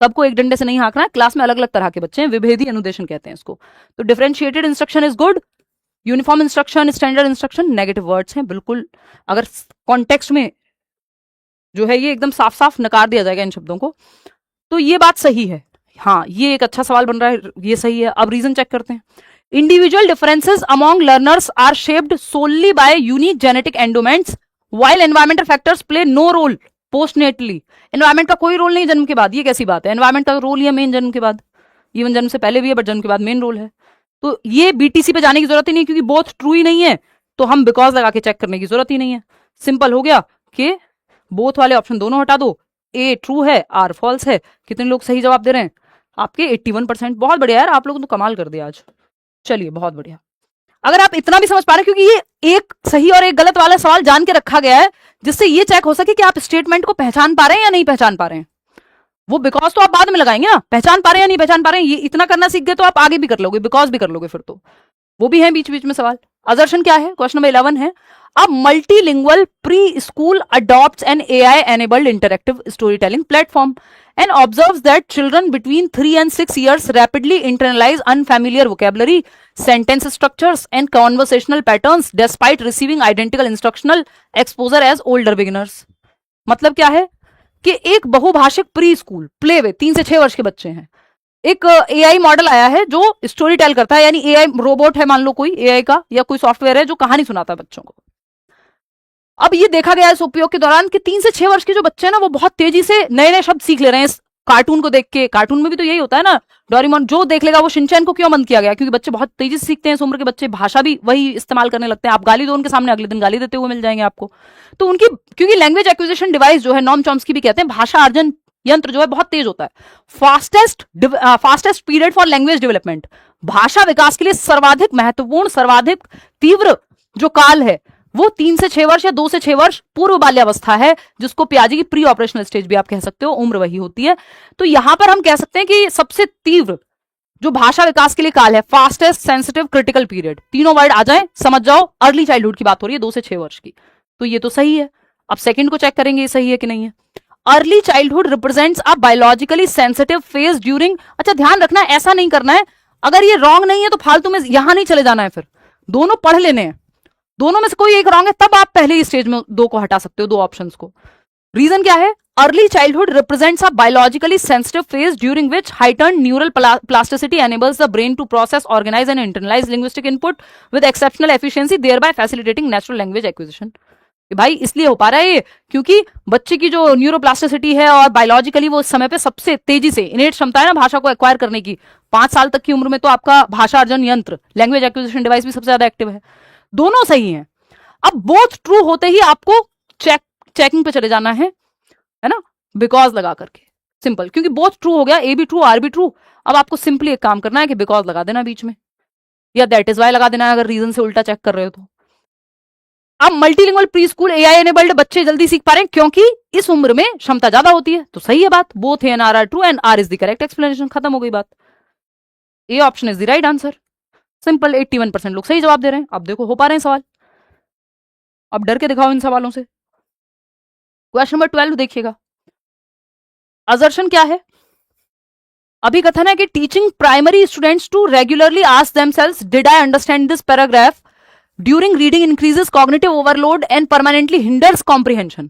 Speaker 1: सबको एक डंडे से नहीं हाँकना है. क्लास में अलग अलग तरह के बच्चे हैं, विभेदी अनुदेशन कहते हैं इसको. तो differentiated instruction is good. Uniform instruction, standard instruction negative words हैं बिल्कुल. अगर कॉन्टेक्स्ट में जो है ये एकदम साफ साफ नकार दिया जाएगा इन शब्दों को. तो ये बात सही है. हाँ, ये एक अच्छा सवाल बन रहा है, ये सही है. अब रीजन चेक करते हैं. Individual differences among learners are shaped solely by unique genetic endowments while environmental factors play no role postnatally. Environment का कोई रोल नहीं जन्म के बाद. ये कैसी बात है? एनवायरमेंट का रोल ही है मेन जन्म के बाद. इवन जन्म से पहले भी है बट जन्म के बाद मेन रोल है. तो ये बीटीसी पे जाने की जरूरत ही नहीं, क्योंकि बोथ ट्रू ही नहीं है, तो हम बिकॉज लगा के चेक करने की जरूरत ही नहीं है. सिंपल हो गया कि बोथ वाले ऑप्शन दोनों हटा दो. ए ट्रू है, आर फॉल्स है. कितने लोग सही जवाब दे रहे हैं? आपके 81%. बहुत बढ़िया यार, आप लोगों ने तो कमाल कर दिया आज. चलिए, बहुत बढ़िया. अगर आप इतना भी समझ पा रहे हैं, क्योंकि ये एक सही और एक गलत वाला सवाल जान के रखा गया है जिससे ये चेक हो सके कि आप स्टेटमेंट को पहचान पा रहे हैं या नहीं पहचान पा रहे हैं. वो बिकॉज तो आप बाद में लगाएंगे ना, पहचान पा रहे हैं या नहीं पहचान पा रहे हैं. ये इतना करना सीख गए तो आप आगे भी कर लोगे, बिकॉज भी कर लोगे फिर तो. वो भी है बीच बीच में सवाल. असर्शन क्या है? क्वेश्चन नंबर 11 है, a multilingual preschool adopts an AI enabled interactive storytelling platform and observes that children between 3 and 6 years rapidly internalize unfamiliar vocabulary, sentence structures and conversational patterns despite receiving identical instructional exposure as older beginners. मतलब क्या है कि एक बहुभाषिक pre school play way 3 से 6 वर्ष के बच्चे हैं. एक एआई मॉडल आया है जो स्टोरी टेल करता है, यानी एआई रोबोट है, मान लो कोई एआई का या कोई सॉफ्टवेयर है जो कहानी सुनाता है बच्चों को. अब ये देखा गया है इस उपयोग के दौरान कि 3 से 6 वर्ष के जो बच्चे हैं ना, वो बहुत तेजी से नए नए शब्द सीख ले रहे हैं इस कार्टून को देख के. कार्टून में भी तो यही होता है ना, डोरेमोन जो देख लेगा वो. शिनचैन को क्यों बंद किया गया? क्योंकि बच्चे बहुत तेजी से सीखते हैं. इस उम्र के बच्चे भाषा भी वही इस्तेमाल करने लगते हैं. आप गाली दो उनके सामने, अगले दिन गाली देते हुए मिल जाएंगे आपको. तो उनकी, क्योंकि लैंग्वेज एक्विजिशन डिवाइस जो है, नॉम चॉम्स्की भी कहते हैं, भाषा अर्जन यंत्र जो है बहुत तेज होता है. Fastest period for language development, भाषा विकास के लिए सर्वाधिक महत्वपूर्ण, सर्वाधिक तीव्र जो काल है वो 3 से 6 वर्ष या 2 से 6 वर्ष पूर्व बाल्यावस्था है, जिसको पियाजे की प्री ऑपरेशनल स्टेज भी आप कह सकते हो. उम्र वही होती है. तो यहां पर हम कह सकते हैं कि सबसे तीव्र जो भाषा विकास के लिए काल है, फास्टेस्ट, सेंसिटिव, क्रिटिकल पीरियड, तीनों वर्ड आ जाए समझ जाओ, अर्ली चाइल्डहुड की बात हो रही है, 2 से 6 वर्ष की. तो ये तो सही है. अब सेकंड को चेक करेंगे ये सही है कि नहीं है. Early childhood represents a biologically sensitive phase during. अच्छा, ध्यान रखना, ऐसा नहीं करना है. अगर ये रॉन्ग नहीं है तो फालतू में यहां नहीं चले जाना है, फिर दोनों पढ़ लेने हैं. दोनों में से कोई एक रॉन्ग है तब आप पहले ही स्टेज में 2 को हटा सकते हो, 2 ऑप्शंस को. रीजन क्या है? Early childhood represents a biologically sensitive phase during which heightened neural plasticity enables the brain to process, organize and internalize linguistic input with exceptional efficiency, thereby facilitating natural language acquisition. भाई इसलिए हो पा रहा है ये क्योंकि बच्चे की जो न्यूरोप्लास्टिसिटी है और बायोलॉजिकली वो इस समय पे सबसे तेजी से इनेट क्षमता है ना भाषा को एक्वायर करने की. 5 साल तक की उम्र में तो आपका भाषा अर्जन यंत्र, लैंग्वेज एक्विजिशन डिवाइस भी सबसे ज्यादा एक्टिव है. दोनों सही हैं. अब बोथ ट्रू होते ही आपको चेकिंग पे चले जाना है ना, बिकॉज लगा करके. सिंपल, क्योंकि बोथ ट्रू हो गया, ए भी ट्रू आर भी ट्रू। अब आपको सिंपली एक काम करना है कि बिकॉज लगा देना बीच में, या दैट इज वाई लगा देना है अगर रीजन से उल्टा चेक कर रहे हो तो। अब multilingual pre school AI enabled बच्चे जल्दी सीख पा रहे हैं क्योंकि इस उम्र में क्षमता ज्यादा होती है, तो सही है बात, both and R are true and R is the correct explanation, खत्म हो गई बात। A option is the right answer, simple. 81% लोग सही जवाब दे रहे हैं। अब देखो हो पा रहे हैं सवाल, अब डर के दिखाओ इन सवालों से। क्वेश्चन नंबर 12 देखिएगा, असर्शन क्या है? अभिकथन है कि teaching primary students to regularly ask themselves did I understand this paragraph during reading increases cognitive overload and permanently hinders comprehension.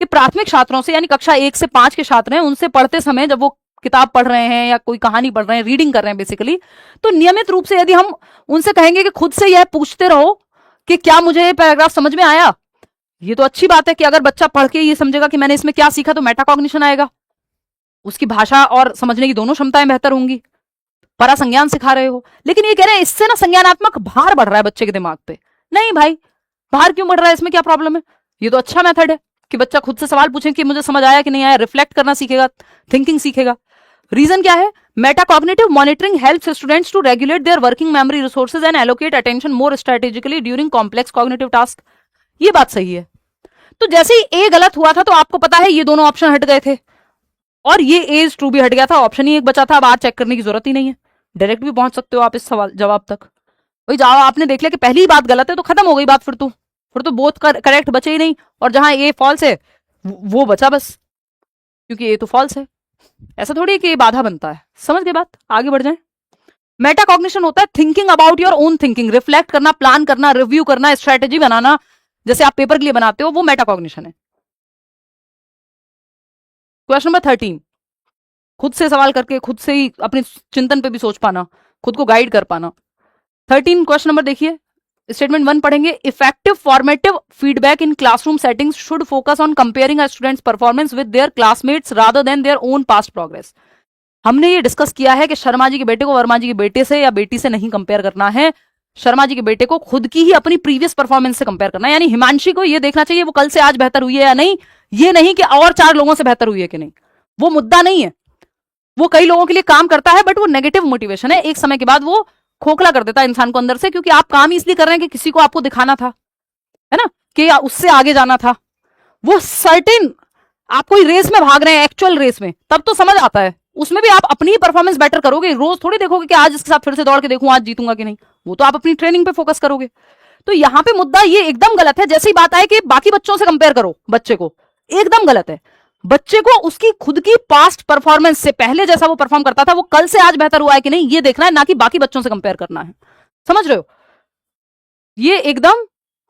Speaker 1: ये प्राथमिक छात्रों से, यानी कक्षा 1 से 5 के छात्र हैं, उनसे पढ़ते समय जब वो किताब पढ़ रहे हैं या कोई कहानी पढ़ रहे हैं, रीडिंग कर रहे हैं बेसिकली, तो नियमित रूप से यदि हम उनसे कहेंगे कि खुद से यह पूछते रहो कि क्या मुझे ये पैराग्राफ समझ में आया, ये तो अच्छी बात है कि अगर बच्चा पढ़ के ये समझेगा कि मैंने इसमें क्या सीखा, तो मेटाकॉग्निशन आएगा, उसकी भाषा और समझने की दोनों क्षमताएं बेहतर होंगी, परा संज्ञान सिखा रहे हो। लेकिन ये कह रहे हैं इससे ना संज्ञानात्मक भार बढ़ रहा है बच्चे के दिमाग पे। नहीं भाई, भार क्यों बढ़ रहा है, इसमें क्या प्रॉब्लम है? ये तो अच्छा मेथड है कि बच्चा खुद से सवाल पूछे कि मुझे समझ आया कि नहीं आया, रिफ्लेक्ट करना सीखेगा, थिंकिंग सीखेगा। रीजन क्या है? Metacognitive monitoring helps students to regulate their working memory resources and allocate attention more strategically during complex cognitive task. ये बात सही है। तो जैसे ही ए गलत हुआ था तो आपको पता है ये दोनों ऑप्शन हट गए थे, और ये ए ट्रू भी हट गया था, ऑप्शन ही एक बचा था। अब आर चेक करने की जरूरत ही नहीं है, डायरेक्ट भी पहुंच सकते हो आप इस सवाल जवाब तक। वही जवाब आपने देख लिया कि पहली बात गलत है तो खत्म हो गई बात, फिर तो बोथ करेक्ट बचे ही नहीं, और जहां ए फॉल्स है वो बचा बस, क्योंकि ए तो फॉल्स है। ऐसा थोड़ी है कि ये बाधा बनता है। समझ गए बात? आगे बढ़ जाए। मेटाकॉग्निशन होता है thinking about your own thinking, reflect करना, प्लान करना, रिव्यू करना, स्ट्रेटेजी बनाना, जैसे आप पेपर के लिए बनाते हो, वो मेटाकॉग्निशन है। क्वेश्चन नंबर 13, खुद से सवाल करके खुद से ही अपने चिंतन पे भी सोच पाना, खुद को गाइड कर पाना। 13 क्वेश्चन नंबर देखिए, स्टेटमेंट 1 पढ़ेंगे। Effective formative feedback in classroom settings should focus on comparing a students performance with their classmates rather than their own past progress. हमने ये डिस्कस किया है कि शर्मा जी के बेटे को वर्मा जी के बेटे से या बेटी से नहीं कंपेयर करना है, शर्मा जी के बेटे को खुद की ही अपनी प्रीवियस परफॉर्मेंस से कंपेयर करना है। यानी हिमांशी को ये देखना चाहिए वो कल से आज बेहतर हुई है या नहीं, ये नहीं कि और 4 लोगों से बेहतर हुई है कि नहीं, वो मुद्दा नहीं है। वो कई लोगों के लिए काम करता है, बट वो नेगेटिव मोटिवेशन है, एक समय के बाद वो खोखला कर देता है इंसान को अंदर से, क्योंकि आप काम इसलिए कर रहे हैं कि किसी को आपको दिखाना था, है ना, कि उससे आगे जाना था। वो सर्टेन आप कोई रेस में भाग रहे हैं, एक्चुअल रेस में, तब तो समझ आता है, उसमें भी आप अपनी ही परफॉर्मेंस बेटर करोगे। रोज थोड़ी देखोगे कि आज इसके साथ फिर से दौड़ के देखूं आज जीतूंगा कि नहीं, वो तो आप अपनी ट्रेनिंग पे फोकस करोगे। तो यहां पे मुद्दा ये एकदम गलत है। जैसी बात आए कि बाकी बच्चों से कंपेयर करो बच्चे को, एकदम गलत है। बच्चे को उसकी खुद की पास्ट परफॉर्मेंस से, पहले जैसा वो परफॉर्म करता था वो कल से आज बेहतर हुआ है कि नहीं, ये देखना है, ना कि बाकी बच्चों से कंपेयर करना है। समझ रहे हो? ये एकदम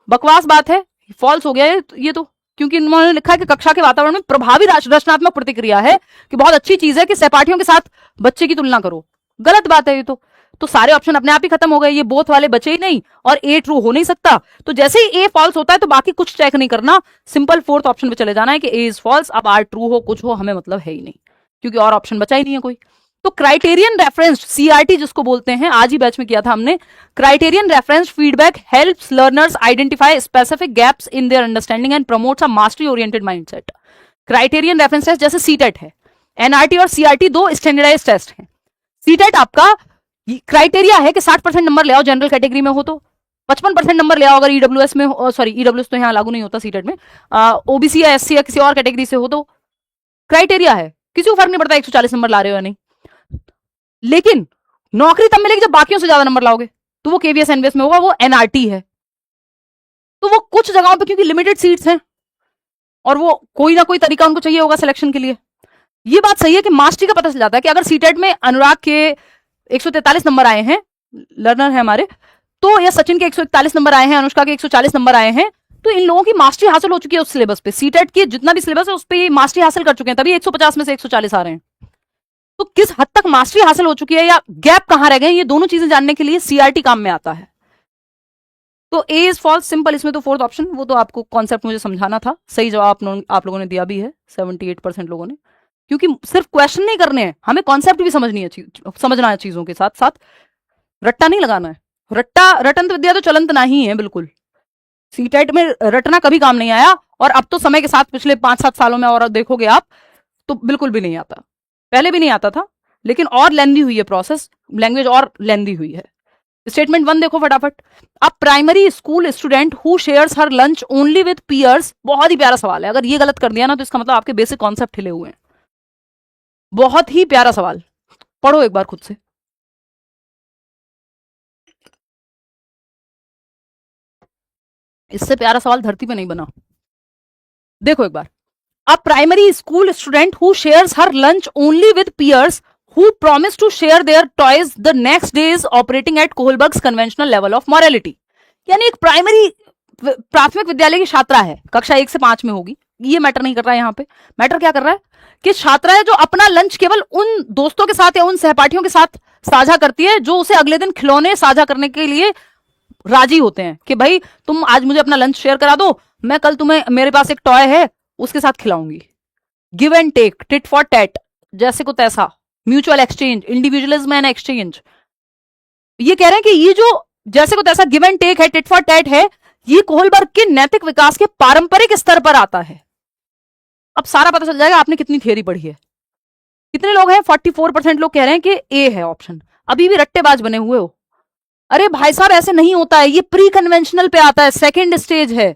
Speaker 1: बकवास बात है, फॉल्स हो गया है ये तो, क्योंकि उन्होंने लिखा है कि कक्षा के वातावरण में प्रभावी रचनात्मक प्रतिक्रिया है, कि बहुत अच्छी चीज है कि सहपाठियों के साथ बच्चे की तुलना करो। गलत बात है ये तो सारे ऑप्शन अपने आप ही खत्म हो गए, ये बोथ वाले बचे ही नहीं, और ए ट्रू हो नहीं सकता। तो जैसे ही ए फॉल्स होता है तो बाकी कुछ चेक नहीं करना, सिंपल 4th ऑप्शन पे चले जाना है कि ए इज फॉल्स। अब आर ट्रू हो कुछ हो हमें मतलब है ही नहीं, क्योंकि और ऑप्शन बचा ही नहीं है कोई। तो क्राइटेरियन रेफरेंस्ड, सीआरटी जिसको बोलते हैं, आज ही बैच में किया था हमने, criterion referenced feedback helps learners identify specific gaps in their understanding and promotes a mastery oriented mindset. Criterion reference test जैसे सीटेट है, एनआरटी और सीआरटी 2 स्टैंडर्डाइज्ड टेस्ट हैं। सीटेट आपका क्राइटेरिया है कि 60% नंबर ले आओ जनरल कैटेगरी में हो तो, 55% नंबर ले आओ अगर ईडब्ल्यूएस में हो, सॉरी ईडब्ल्यूएस तो यहाँ लागू नहीं होता सीटेट में, ओबीसी या एससी या किसी और कैटेगरी से हो तो क्राइटेरिया है, किसी को फर्क नहीं पड़ता 140 नंबर ला रहे हो या नहीं। लेकिन नौकरी तब मिलेगी जब बाकियों से ज्यादा नंबर लाओगे, तो वो केवीएस एनवीएस में होगा, वो एनआरटी है। तो वो कुछ जगहों पे क्योंकि लिमिटेड सीट्स हैं और वो कोई ना कोई तरीका उनको चाहिए होगा सिलेक्शन के लिए। ये बात सही है कि मास्टरी का पता चल जाता है कि अगर सीटेट में अनुराग के 143 नंबर आए हैं, लर्नर है हमारे, तो या सचिन के 141 नंबर आए हैं, अनुष्का के 140 नंबर आए हैं, तो इन लोगों की मास्टरी हासिल हो चुकी है उस सिलेबस पे, सीटेट की जितना भी सिलेबस है उस पर मास्टरी हासिल कर चुके हैं, तभी 150 में से 140 आ रहे हैं। तो किस हद तक मास्टरी हासिल हो चुकी है या गैप कहां रह गए, ये दोनों चीजें जानने के लिए सीआरटी काम में आता है। तो ए इज फॉल्स, सिंपल। इसमें तो 4th ऑप्शन, वो तो आपको कॉन्सेप्ट मुझे समझाना था, सही जवाब आप लोगों ने दिया भी है 78% लोगों ने, क्योंकि सिर्फ क्वेश्चन नहीं करने हैं, हमें कॉन्सेप्ट भी समझना है चीजों के साथ साथ, रट्टा नहीं लगाना है। रटंत विद्या तो चलंत नहीं है बिल्कुल, सीटेट में रटना कभी काम नहीं आया, और अब तो समय के साथ पिछले 5-7 सालों में और देखोगे आप तो बिल्कुल भी नहीं आता। पहले भी नहीं आता था, लेकिन और लेंदी हुई है प्रोसेस, लैंग्वेज और लेंदी हुई है। स्टेटमेंट 1 देखो फटाफट। A primary school student who shares her lunch only with peers. बहुत ही प्यारा सवाल है, अगर ये गलत कर दिया ना तो इसका मतलब आपके बेसिक कॉन्सेप्ट हिले हुए हैं। बहुत ही प्यारा सवाल, पढ़ो एक बार खुद से। इससे प्यारा सवाल धरती पे नहीं बना। देखो एक बार। A primary school student who shares her lunch only with peers who promise to share their toys the next day is operating at Kohlberg's conventional level of morality. यानी एक प्राइमरी प्राथमिक विद्यालय की छात्रा है, कक्षा 1 से 5 में होगी, ये मैटर नहीं कर रहा है यहाँ पे। मैटर क्या कर रहा है कि छात्रा है जो अपना लंच केवल उन दोस्तों के साथ या उन सहपाठियों के साथ साझा करती है जो उसे अगले दिन खिलौने साझा करने के लिए राजी होते हैं कि भाई तुम आज मुझे अपना लंच शेयर करा दो, मैं कल तुम्हें, मेरे पास एक टॉय है उसके साथ खिलाऊंगी। Give and take, tit for tat, जैसे को तैसा, mutual exchange, individualism and exchange. ये कह रहे हैं कि ये जो जैसे को तैसा गिव एंड टेक है, टिट फॉर टैट है, ये कोहलबर्ग के नैतिक विकास के पारंपरिक स्तर पर आता है। अब सारा पता चल जाएगा आपने कितनी थियरी पढ़ी है। कितने लोग हैं? 44% लोग कह रहे हैं कि ए है ऑप्शन। अभी भी रट्टेबाज बने हुए हो। अरे भाई साहब ऐसे नहीं होता है, ये प्री कन्वेंशनल पे आता है, सेकेंड स्टेज है,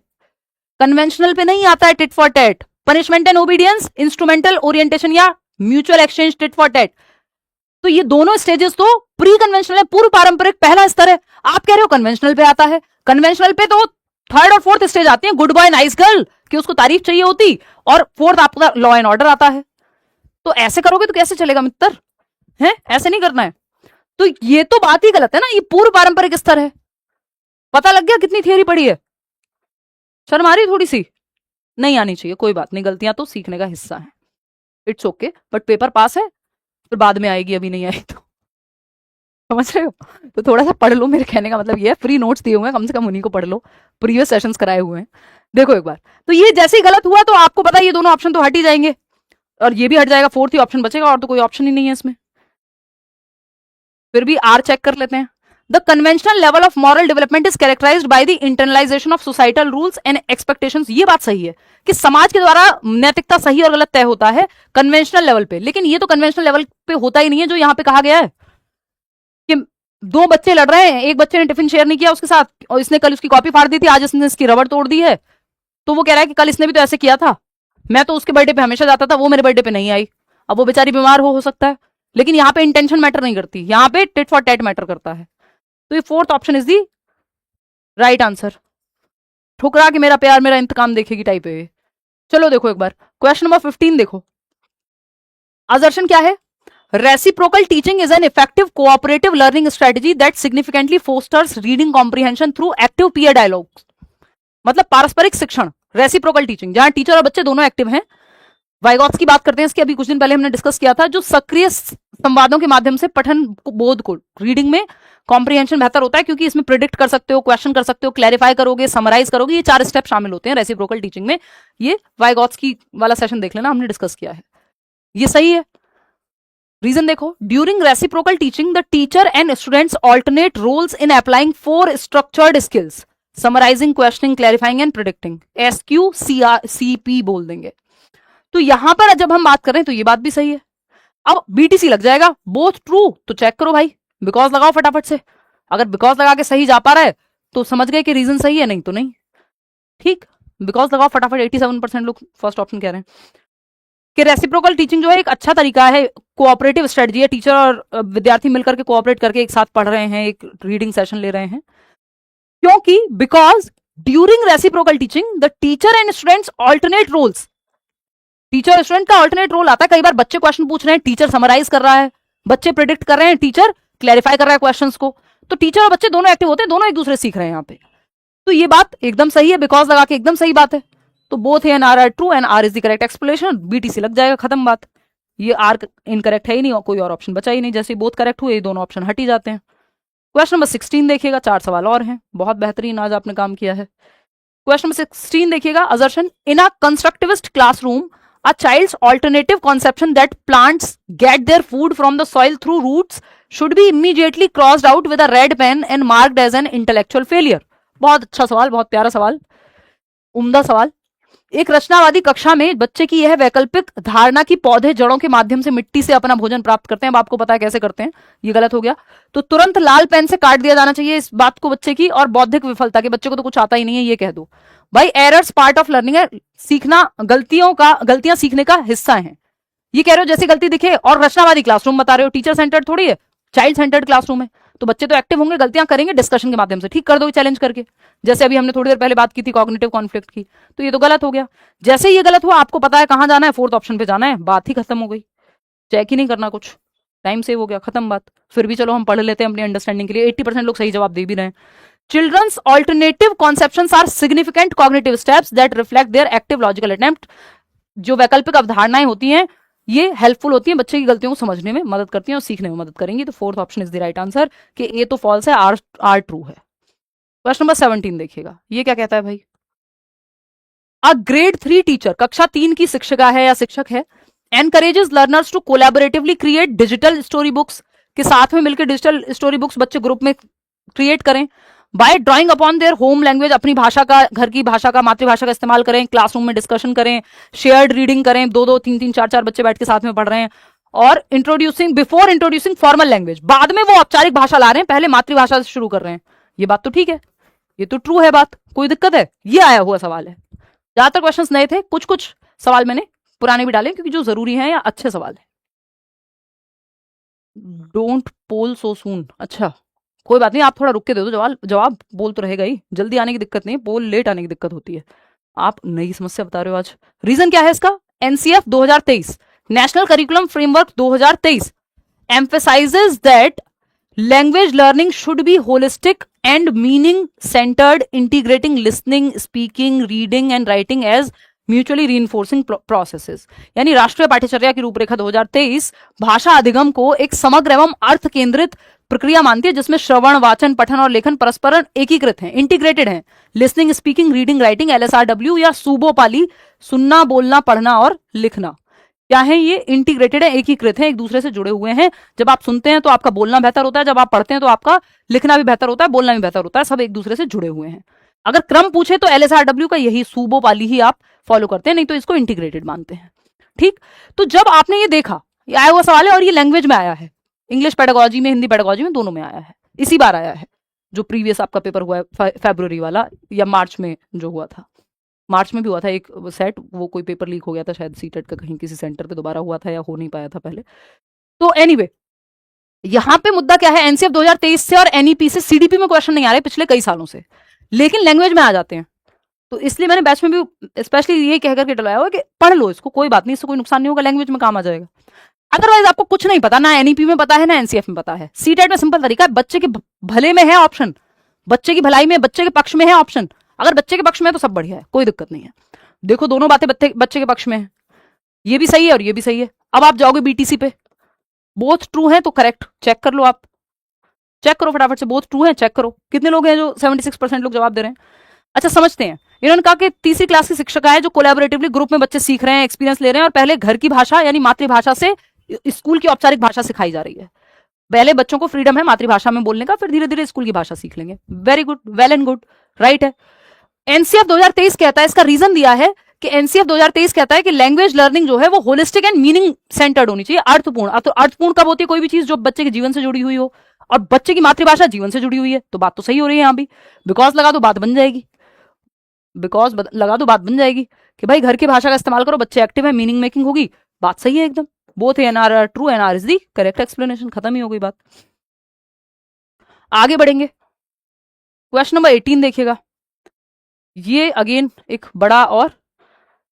Speaker 1: कन्वेंशनल पे नहीं आता है tit for tat. Punishment and obedience, instrumental orientation या mutual exchange, tit for tat. तो ये दोनों स्टेजेस तो प्री कन्वेंशनल है, पूर्व पारंपरिक पहला स्तर है। आप कह रहे हो कन्वेंशनल पे आता है। कन्वेंशनल पे तो थर्ड और फोर्थ स्टेज आती है, गुड बॉय नाइस गर्ल कि उसको तारीफ चाहिए होती, और फोर्थ आपका लॉ एंड ऑर्डर आता है। तो ऐसे करोगे तो कैसे चलेगा मित्र, है ऐसे नहीं करना है। तो ये तो बात ही गलत है ना, ये पूर्व पारंपरिक स्तर है। पता लग गया कितनी थियरी पड़ी है? शर्म आ रही थोड़ी सी? नहीं आनी चाहिए, कोई बात नहीं, गलतियां तो सीखने का हिस्सा है, it's okay. But paper pass है, फिर बाद में आएगी, अभी नहीं आई तो। समझ रहे हो? तो थोड़ा सा पढ़ लो, मेरे कहने का मतलब ये है, फ्री नोट्स दिए हुए हैं, कम से कम उन्हीं को पढ़ लो, प्रीवियस सेशंस कराए हुए हैं। देखो एक बार, तो ये जैसे ही गलत हुआ तो आपको पता है ये दोनों ऑप्शन तो हट ही जाएंगे, और ये भी हट जाएगा, फोर्थ ही ऑप्शन बचेगा, और तो कोई ऑप्शन ही नहीं है इसमें। फिर भी आर चेक कर लेते हैं। The conventional level of moral development is characterised by the internalisation of societal rules and expectations. ये बात सही है कि समाज के द्वारा नैतिकता सही और गलत तय होता है कन्वेंशनल लेवल पे, लेकिन ये तो कन्वेंशनल लेवल पे होता ही नहीं है जो यहाँ पे कहा गया है कि दो बच्चे लड़ रहे हैं, एक बच्चे ने टिफिन शेयर नहीं किया उसके साथ, और इसने कल उसकी कॉपी फाड़ दी थी, आज इसने इसकी रबड़ तोड़ दी है। तो वो कह रहा है कि कल इसने भी तो ऐसे किया था, मैं तो उसके बर्थडे पे हमेशा जाता था, वो मेरे बर्थडे पे नहीं आई। अब वो बेचारी बीमार हो सकता है, लेकिन यहाँ पे इंटेंशन मैटर नहीं करती, यहाँ पे टिट फॉर टैट मैटर करता है। तो ये fourth option is the right answer. ठुकरा के मेरा प्यार मेरा इंतकाम देखेगी टाइप है। चलो देखो एक बार क्वेश्चन नंबर 15 देखो। असर्शन क्या है? Reciprocal teaching is an effective cooperative learning strategy that significantly fosters reading comprehension through active peer dialogue. मतलब पारस्परिक शिक्षण, रेसिप्रोकल टीचिंग, जहां टीचर और बच्चे दोनों एक्टिव हैं। वाइगॉट्स की बात करते हैं, इसकी अभी कुछ दिन पहले हमने डिस्कस किया था, जो सक्रिय संवादों के माध्यम से पठन बोध को, रीडिंग में कॉम्प्रिहेंशन बेहतर होता है, क्योंकि इसमें प्रिडिक्ट कर सकते हो, क्वेश्चन कर सकते हो, क्लैरिफाई करोगे, समराइज करोगे, ये 4 स्टेप शामिल होते हैं रेसिप्रोकल टीचिंग में। ये वाइगॉट्स की वाला सेशन देख लेना, हमने डिस्कस किया है, ये सही है। रीजन देखो, during reciprocal teaching the teacher and students alternate roles in applying 4 structured skills, summarising, questioning, clarifying and predicting. SQCP बोल देंगे। तो यहां पर जब हम बात करें तो ये बात भी सही है। अब BTC लग जाएगा, बोथ ट्रू, तो चेक करो भाई, बिकॉज लगाओ फटाफट से। अगर बिकॉज लगा के सही जा पा रहा है तो समझ गए कि रीजन सही है, नहीं तो नहीं। ठीक, बिकॉज लगाओ फटाफट। 87% लोग फर्स्ट ऑप्शन कह रहे हैं कि रेसिप्रोकल टीचिंग जो है एक अच्छा तरीका है, कोऑपरेटिव स्ट्रेटजी है, टीचर और विद्यार्थी मिलकर के कोऑपरेट करके एक साथ पढ़ रहे हैं, एक रीडिंग सेशन ले रहे हैं। क्योंकि because during reciprocal teaching the teacher and students alternate roles, teacher student का ऑल्टरनेट रोल आता है। कई बार बच्चे क्वेश्चन पूछ रहे हैं, टीचर समराइज कर रहा है, बच्चे प्रिडिक्ट कर रहे हैं, टीचर क्लैरिफाई कर रहा है क्वेश्चंस को। तो टीचर और बच्चे दोनों एक्टिव होते हैं, दोनों एक दूसरे सीख रहे हैं यहाँ पे। तो ये बात एकदम सही है, बिकॉज लगा के एकदम सही बात है। तो both and R are true and R is the correct explanation. BTC लग जाएगा, खत्म बात। ये आर इनकरेक्ट है ही नहीं, और कोई और ऑप्शन बचा ही नहीं। जैसे बोथ करेक्ट हुए, ये दोनों ऑप्शन हट ही जाते हैं। क्वेश्चन नंबर 16 देखिएगा, 4 सवाल और हैं, बहुत बेहतरीन आज आपने काम किया है। क्वेश्चन नंबर 16 देखिएगा, assertion in a constructivist classroom a child's alternative conception that plants get their food from the soil through roots should be immediately crossed out with a red pen and marked as an intellectual failure। बहुत अच्छा सवाल, बहुत प्यारा सवाल, उम्दा सवाल। एक रचनावादी कक्षा में बच्चे की यह वैकल्पिक धारणा की पौधे जड़ों के माध्यम से मिट्टी से अपना भोजन प्राप्त करते हैं, अब आपको पता है कैसे करते हैं, ये गलत हो गया। तो तुरंत लाल पेन से काट दिया जाना चाहिए इस बात को बच्चे की। और बौद्धिक विफलता के बच्चे को तो कुछ आता ही नहीं है ये कह दो भाई, एरर्स पार्ट ऑफ लर्निंग है, सीखना गलतियां सीखने का हिस्सा है। ये कह रहे हो जैसे गलती दिखे, और रचनावादी क्लासरूम बता रहे हो, टीचर सेंटर्ड थोड़ी है, चाइल्ड सेंटर्ड क्लासरूम है। तो बच्चे तो एक्टिव होंगे, गलतियां करेंगे, डिस्कशन के माध्यम से ठीक कर दो चैलेंज करके, जैसे अभी हमने थोड़ी देर पहले बात की थी कॉग्निटिव कॉन्फ्लिक्ट की। तो ये तो गलत हो गया। जैसे ये गलत हुआ, आपको पता है कहां जाना है, फोर्थ ऑप्शन पे जाना है, बात ही खत्म हो गई, चेक ही नहीं करना कुछ, टाइम सेव हो गया, खत्म बात। फिर भी चलो हम पढ़ लेते हैं अपनी अंडरस्टैंडिंग के लिए, 80% लोग सही जवाब दे भी रहे हैं। Children's alternative conceptions are significant cognitive steps that reflect their active logical attempt. जो वैकल्पिक अवधारणाएं होती हैं ये हेल्पफुल होती हैं, बच्चे की गलतियों को समझने में मदद करती हैं और सीखने में मदद करेंगी। तो fourth option is the right answer कि ए तो फॉल्स है, आर ट्रू है। क्वेश्चन नंबर 17 देखिएगा, ये क्या कहता है भाई। अ ग्रेड 3 टीचर, कक्षा 3 की शिक्षिका है या शिक्षक है, encourages learners to collaboratively create digital story books, के साथ में मिलकर डिजिटल स्टोरी बुक्स बच्चे ग्रुप में क्रिएट करें। By drawing upon their home language, अपनी भाषा का, घर की भाषा का, मातृभाषा का इस्तेमाल करें, क्लासरूम में डिस्कशन करें, शेयर्ड रीडिंग करें, 2-2, 3-3, 4-4 बच्चे बैठ के साथ में पढ़ रहे हैं। और बिफोर इंट्रोड्यूसिंग फॉर्मल लैंग्वेज, बाद में वो औपचारिक भाषा ला रहे हैं, पहले मातृभाषा से शुरू कर रहे हैं। ये बात तो ठीक है, ये तो ट्रू है बात, कोई दिक्कत है? ये आया हुआ सवाल है। ज्यादातर क्वेश्चंस नए थे, कुछ कुछ सवाल मैंने पुराने भी डाले क्योंकि जो जरूरी है या अच्छे सवाल है। डोंट पोल सो सून, अच्छा कोई बात नहीं, आप थोड़ा रुक के दे दो जवाब बोल तो रहेगा ही, जल्दी आने की दिक्कत नहीं, पोल लेट आने की दिक्कत होती है। आप नई समस्या बता रहे हो आज। रीजन क्या है इसका? NCF 2023, national curriculum framework 2023 emphasizes that language learning should be holistic and meaning centered, integrating listening, speaking, reading and writing as mutually reinforcing processes. यानी राष्ट्रीय पाठ्यचर्या की रूपरेखा 2023 भाषा अधिगम को एक समग्र एवं अर्थ केंद्रित प्रक्रिया मानती है, जिसमें श्रवण, वाचन, पठन और लेखन परस्पर एकीकृत हैं, इंटीग्रेटेड हैं। लिसनिंग, स्पीकिंग, रीडिंग, राइटिंग, एलएसआरडब्ल्यू या सूबो पाली, सुनना, बोलना, पढ़ना और लिखना, क्या है ये? इंटीग्रेटेड है, एकीकृत है, एक दूसरे से जुड़े हुए हैं। जब आप सुनते हैं तो आपका बोलना बेहतर होता है, जब आप पढ़ते हैं तो आपका लिखना भी बेहतर होता है, बोलना भी बेहतर होता है, सब एक दूसरे से जुड़े हुए हैं। अगर क्रम पूछे तो एलएसआरडब्ल्यू का यही सूबो पाली ही आप फॉलो करते हैं, नहीं तो इसको इंटीग्रेटेड मानते हैं। ठीक, तो जब आपने ये देखा, ये आया हुआ सवाल है और ये लैंग्वेज में आया है, इंग्लिश पेडागोजी में, हिंदी पेडागोजी में, दोनों में आया है, इसी बार आया है। जो प्रीवियस आपका पेपर हुआ है फरवरी वाला या मार्च में जो हुआ था, मार्च में भी हुआ था एक सेट, वो कोई पेपर लीक हो गया था शायद सीटेट का, कहीं किसी सेंटर पे दोबारा हुआ था या हो नहीं पाया था पहले। तो एनीवे यहां पे मुद्दा क्या है, एनसीएफ 2023 से और एनईपी से सीडीपी में क्वेश्चन नहीं आ रहे पिछले कई सालों से, लेकिन लैंग्वेज में आ जाते हैं। तो इसलिए मैंने बैच में भी स्पेशली ये कहकर के डलवाया हुआ कि पढ़ लो इसको, कोई बात नहीं, इससे कोई नुकसान नहीं होगा, लैंग्वेज में काम आ जाएगा। अदरवाइज आपको कुछ नहीं पता, ना एनईपी में पता है ना एनसीएफ में पता है। सीटेट में सिंपल तरीका है, बच्चे के भले में है ऑप्शन, बच्चे की भलाई में, बच्चे के पक्ष में है ऑप्शन। अगर बच्चे के पक्ष में है तो सब बढ़िया है, कोई दिक्कत नहीं है। देखो दोनों बातें बच्चे के पक्ष में है, ये भी सही है और ये भी सही है। अब आप जाओगे बीटीसी पे, बोथ ट्रू है तो करेक्ट, चेक कर लो, आप चेक करो फटाफट से, बोथ ट्रू है, चेक करो कितने लोग हैं जो 76% लोग जवाब दे रहे हैं। अच्छा समझते हैं, इन्होंने कहा कि तीसरी क्लास की शिक्षिका है जो कोलैबोरेटिवली ग्रुप में बच्चे सीख रहे हैं, एक्सपीरियंस ले रहे हैं और पहले घर की भाषा यानी मातृभाषा से स्कूल की औपचारिक भाषा सिखाई जा रही है। पहले बच्चों को फ्रीडम है मातृभाषा में बोलने का, फिर धीरे धीरे स्कूल की भाषा सीख लेंगे। Very good, well and good, right है। एनसीएफ 2023 कहता है, इसका रीजन दिया है कि एनसीएफ 2023 कहता है कि लैंग्वेज लर्निंग जो है वो होलिस्टिक एंड मीनिंग सेंटर्ड होनी चाहिए, अर्थपूर्ण। तो अर्थपूर्ण कब होती है? कोई भी चीज जो बच्चे के जीवन से जुड़ी हुई हो, और बच्चे की मातृभाषा जीवन से जुड़ी हुई है, तो बात तो सही हो रही है। यहां भी बिकॉज लगा दो, बात बन जाएगी, बिकॉज लगा दो, बात बन जाएगी कि भाई घर की भाषा का इस्तेमाल करो, बच्चे एक्टिव है, मीनिंग मेकिंग होगी, बात सही है एकदम। Both and R are true, and R is the correct explanation, खत्म ही हो गई बात। आगे बढ़ेंगे, क्वेश्चन नंबर 18 देखिएगा। ये अगेन एक बड़ा और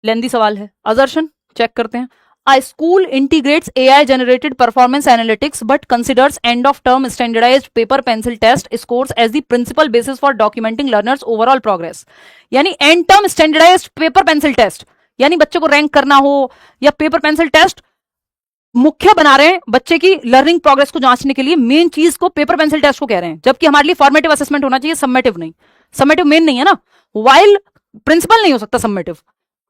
Speaker 1: लेंदी सवाल है। असर्शन चेक करते हैं। A school integrates AI generated performance analytics but considers end of term standardized paper pencil test scores as the principal basis for documenting learners overall progress। यानी end term standardized paper pencil test, यानी बच्चे को rank करना हो या paper pencil test मुख्य बना रहे हैं बच्चे की लर्निंग प्रोग्रेस को जांचने के लिए। मेन चीज को पेपर पेंसिल टेस्ट को कह रहे हैं, जबकि हमारे लिए फॉर्मेटिव असेसमेंट होना चाहिए, सबमेटिव नहीं। सबमेटिव मेन नहीं है ना, वाइल प्रिंसिपल नहीं हो सकता summative.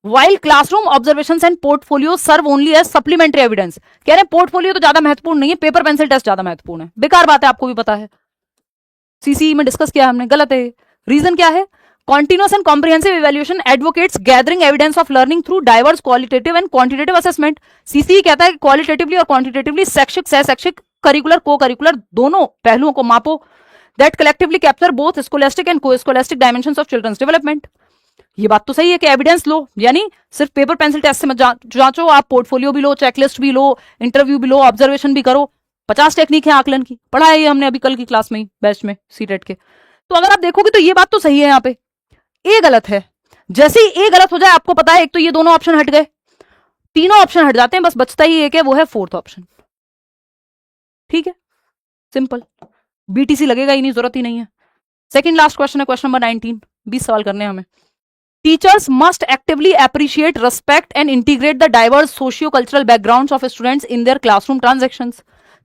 Speaker 1: While classroom observations and portfolio serve only as supplementary evidence, कह रहे हैं पोर्टफोलियो तो ज्यादा महत्वपूर्ण नहीं है, पेपर पेंसिल टेस्ट ज्यादा महत्वपूर्ण है। बेकार बात है, आपको भी पता है, सीसीई में डिस्कस किया हमने, गलत है। रीजन क्या है? Continuous and comprehensive evaluation advocates gathering evidence of learning through diverse qualitative and quantitative assessment. CCE कहता है कि qualitatively और quantitatively शैक्षिक सह शैक्षिक करिकुलर को करिकुलर दोनों पहलुओं को मापो. That collectively capture both scholastic and co-scholastic dimensions of children's development. ये बात तो सही है कि एविडेंस लो, यानी सिर्फ पेपर पेंसिल टेस्ट से मत जांचो, आप पोर्टफोलियो भी लो, चेकलिस्ट भी लो, इंटरव्यू भी लो, ऑब्जर्वेशन भी करो. 50 टेक्निक है आकलन की, पढ़ा है ये हमने अभी कल की क्लास में ही बैच में सीटेट के. तो अगर आप देखोगे तो ये बात तो सही है, यहाँ पे ए गलत है. जैसे ही ए गलत हो जाए आपको पता है एक तो ये दोनों ऑप्शन हट गए, तीनों ऑप्शन हट जाते हैं, बस बचता ही एक है, वो है फोर्थ ऑप्शन. ठीक है, सिंपल. बीटीसी लगेगा ही नहीं, जरूरत ही नहीं है. सेकंड लास्ट क्वेश्चन है, क्वेश्चन नंबर 19. 20 सवाल करने हैं हमें. Teachers must actively appreciate, respect and integrate the diverse socio-cultural backgrounds of students in their classroom transactions.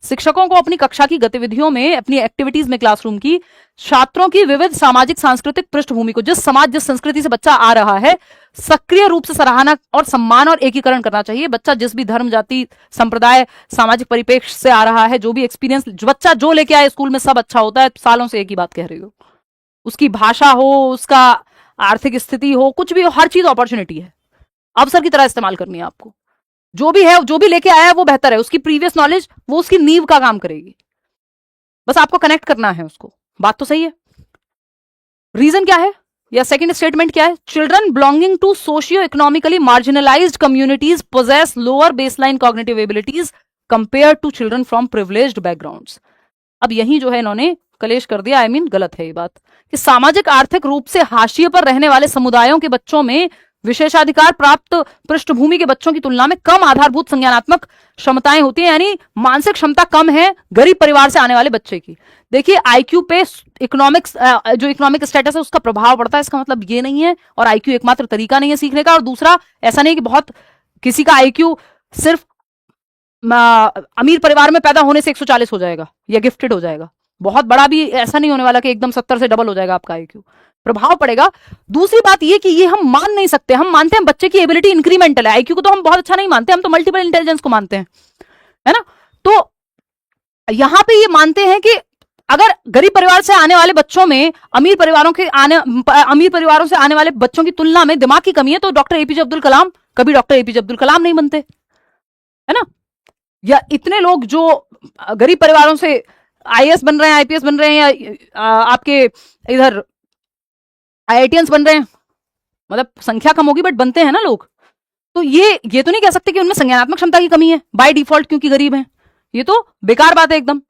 Speaker 1: शिक्षकों को अपनी कक्षा की गतिविधियों में, अपनी एक्टिविटीज में क्लासरूम की, छात्रों की विविध सामाजिक सांस्कृतिक पृष्ठभूमि को, जिस समाज जिस संस्कृति से बच्चा आ रहा है, सक्रिय रूप से सराहना और सम्मान और एकीकरण करना चाहिए. बच्चा जिस भी धर्म, जाति, संप्रदाय, सामाजिक परिप्रेक्ष्य से आ रहा है, जो भी एक्सपीरियंस बच्चा जो लेके आए स्कूल में, सब अच्छा होता है. सालों से एक ही बात कह रही हो. उसकी भाषा हो, उसका आर्थिक स्थिति हो, कुछ भी हो, हर चीज अपॉर्चुनिटी है, अवसर की तरह इस्तेमाल करनी है आपको. जो भी है, जो भी लेके आया है वो बेहतर है. उसकी प्रीवियस नॉलेज वो उसकी नींव का काम करेगी, बस आपको कनेक्ट करना है उसको. बात तो सही है. रीजन क्या है या सेकंड स्टेटमेंट क्या है? Children belonging to socio economically marginalised communities possess lower baseline cognitive abilities compare to children from privileged backgrounds. अब यही जो है इन्होंने कलेश कर दिया. गलत है ये बात कि सामाजिक आर्थिक रूप से हाशिए पर रहने वाले समुदायों के बच्चों में विशेषाधिकार प्राप्त पृष्ठभूमि के बच्चों की तुलना में कम आधारभूत संज्ञानात्मक क्षमताएं होती हैं, यानी मानसिक क्षमता कम है गरीब परिवार से आने वाले बच्चे की. देखिए आईक्यू पे इकोनॉमिक्स, जो इकोनॉमिक स्टेटस है उसका प्रभाव पड़ता है. इसका मतलब ये नहीं है, और आईक्यू एकमात्र तरीका नहीं है सीखने का. और दूसरा, ऐसा नहीं कि बहुत किसी का आईक्यू सिर्फ अमीर परिवार में पैदा होने से 140 हो जाएगा या गिफ्टेड हो जाएगा. बहुत बड़ा भी ऐसा नहीं होने वाला कि एकदम 70 से डबल हो जाएगा आपका आईक्यू. प्रभाव पड़ेगा. दूसरी बात ये कि ये हम मान नहीं सकते. हम मानते हैं बच्चे की एबिलिटी इंक्रीमेंटल है, आईक्यू को तो हम बहुत अच्छा नहीं मानते, हम तो मल्टीपल इंटेलिजेंस को मानते हैं, है ना. तो यहां पे ये मानते हैं कि अगर गरीब परिवार से आने वाले बच्चों में अमीर परिवारों से आने वाले बच्चों की तुलना में दिमाग की कमी है, तो डॉक्टर एपीजे अब्दुल कलाम कभी डॉक्टर एपीजे अब्दुल कलाम नहीं बनते, है ना. या इतने लोग जो गरीब परिवारों से आईएएस बन रहे हैं, आईपीएस बन रहे हैं, या आपके इधर आईआईटीएंस बन रहे हैं, मतलब संख्या कम होगी बट बनते हैं ना लोग. तो ये तो नहीं कह सकते कि उनमें संज्ञानात्मक क्षमता की कमी है बाय डिफॉल्ट क्योंकि गरीब हैं. ये तो बेकार बात है एकदम.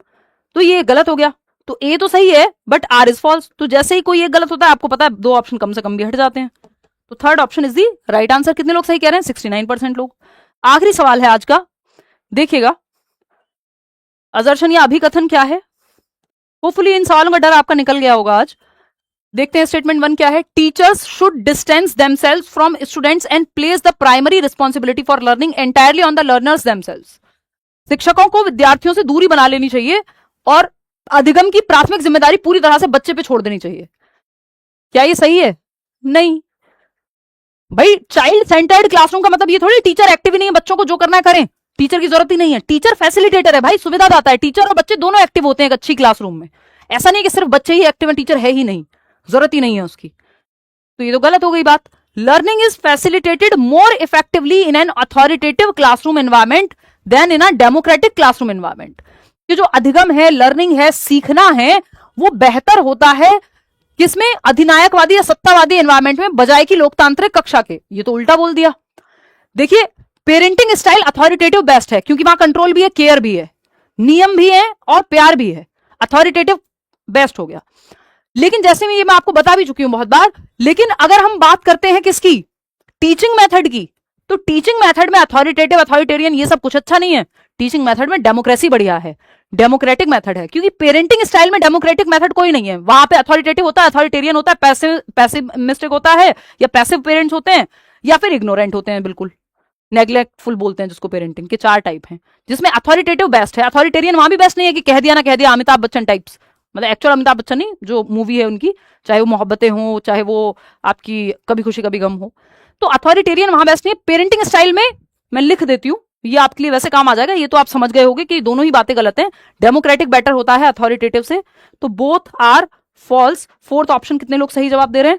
Speaker 1: तो ये गलत हो गया. तो ए तो सही है बट आर इज फॉल्स. तो जैसे ही कोई एक गलत होता है आपको पता है 2 ऑप्शन कम से कम भी हट जाते हैं. तो third option is the right answer. कितने लोग सही कह रहे हैं? 69% लोग. आखिरी सवाल है आज का, देखिएगा. असर्शन या अभिकथन क्या है? होपफुली इन सवालों का डर आपका निकल गया होगा आज. देखते हैं स्टेटमेंट 1 क्या है. Teachers should distance themselves from students and place the primary responsibility for learning entirely on the learners themselves. शिक्षकों को विद्यार्थियों से दूरी बना लेनी चाहिए और अधिगम की प्राथमिक जिम्मेदारी पूरी तरह से बच्चे पे छोड़ देनी चाहिए. क्या ये सही है? नहीं भाई. चाइल्ड सेंटर्ड क्लासरूम का मतलब ये थोड़ी टीचर एक्टिव ही नहीं है, बच्चों को जो करना है करें, टीचर की जरूरत ही नहीं है. टीचर फैसिलिटेटर है भाई, सुविधा दाता है. टीचर और बच्चे दोनों एक्टिव होते हैं एक अच्छी क्लासरूम में. ऐसा नहीं कि सिर्फ बच्चे ही एक्टिव हैं, टीचर है ही नहीं, जरूरत ही नहीं है उसकी. तो ये तो गलत हो गई बात. Learning is facilitated more effectively in an authoritative classroom environment than in a democratic classroom environment. ये जो अधिगम है, लर्निंग है, सीखना है, वो बेहतर होता है किसमें? अधिनायकवादी या सत्तावादी एनवायरमेंट में, बजाय की लोकतांत्रिक कक्षा के. ये तो उल्टा बोल दिया. देखिए पेरेंटिंग स्टाइल अथॉरिटेटिव बेस्ट है क्योंकि वहां कंट्रोल भी है, केयर भी है, नियम भी है और प्यार भी है. अथॉरिटेटिव बेस्ट हो गया. लेकिन जैसे मैं आपको बता भी चुकी हूं बहुत बार, लेकिन अगर हम बात करते हैं किसकी? टीचिंग मेथड की, तो टीचिंग मेथड में अथॉरिटेटिव, अथॉरिटेरियन ये सब कुछ अच्छा नहीं है. टीचिंग मेथड में डेमोक्रेसी बढ़िया है, डेमोक्रेटिक मेथड है. क्योंकि पेरेंटिंग स्टाइल में डेमोक्रेटिक मेथड कोई नहीं है. वहां पे अथॉरिटेटिव होता है, अथॉरिटेरियन होता है, पैसिव मिस्टेक होता है, या पैसिव पेरेंट्स होते हैं, या फिर इग्नोरेंट होते हैं, बिल्कुल नेग्लेक्टफुल बोलते हैं जिसको. पेरेंटिंग के 4 टाइप हैं जिसमें अथॉरिटेटिव बेस्ट है. अथॉरिटेरियन वहां भी बेस्ट नहीं है कि कह दिया ना कह दिया, अमिताभ बच्चन टाइप्स, मतलब एक्चुअल अमिताभ बच्चन नहीं, जो मूवी है उनकी, चाहे वो मोहब्बतें हो, चाहे वो आपकी कभी खुशी कभी गम हो. तो अथॉरिटेरियन वहां बेस्ट नहीं है. पेरेंटिंग स्टाइल में मैं लिख देती हूँ, ये आपके लिए वैसे काम आ जाएगा. ये तो आप समझ गए होंगे कि दोनों ही बातें गलत हैं. डेमोक्रेटिक बेटर होता है अथॉरिटेटिव से. तो both are false. Fourth option कितने लोग सही जवाब दे रहे हैं?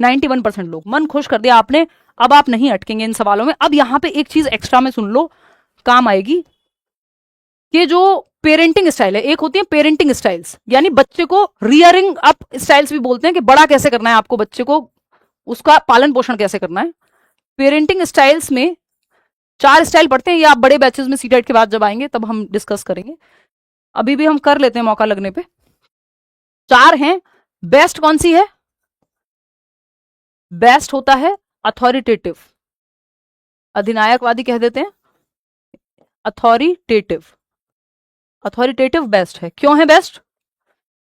Speaker 1: 91% लोग। मन खुश कर दिया आपने। अब आप नहीं अटकेंगे इन सवालों में। अब यहां पे एक चीज एक्स्ट्रा में सुन लो, काम आएगी, कि जो पेरेंटिंग स्टाइल है, एक होती है पेरेंटिंग स्टाइल्स, यानी बच्चे को रियरिंग अप स्टाइल्स भी बोलते हैं, कि बड़ा कैसे करना है आपको, बच्चे को उसका पालन पोषण कैसे करना है। पेरेंटिंग स्टाइल्स में 4 स्टाइल पढ़ते हैं, ये आप बड़े बैचेस में सीटेट के बाद जब आएंगे तब हम डिस्कस करेंगे, अभी भी हम कर लेते हैं मौका लगने पे। 4 हैं। बेस्ट कौन सी है? बेस्ट होता है अथॉरिटेटिव, अधिनायकवादी कह देते हैं, अथॉरिटेटिव। अथॉरिटेटिव बेस्ट है। क्यों है बेस्ट?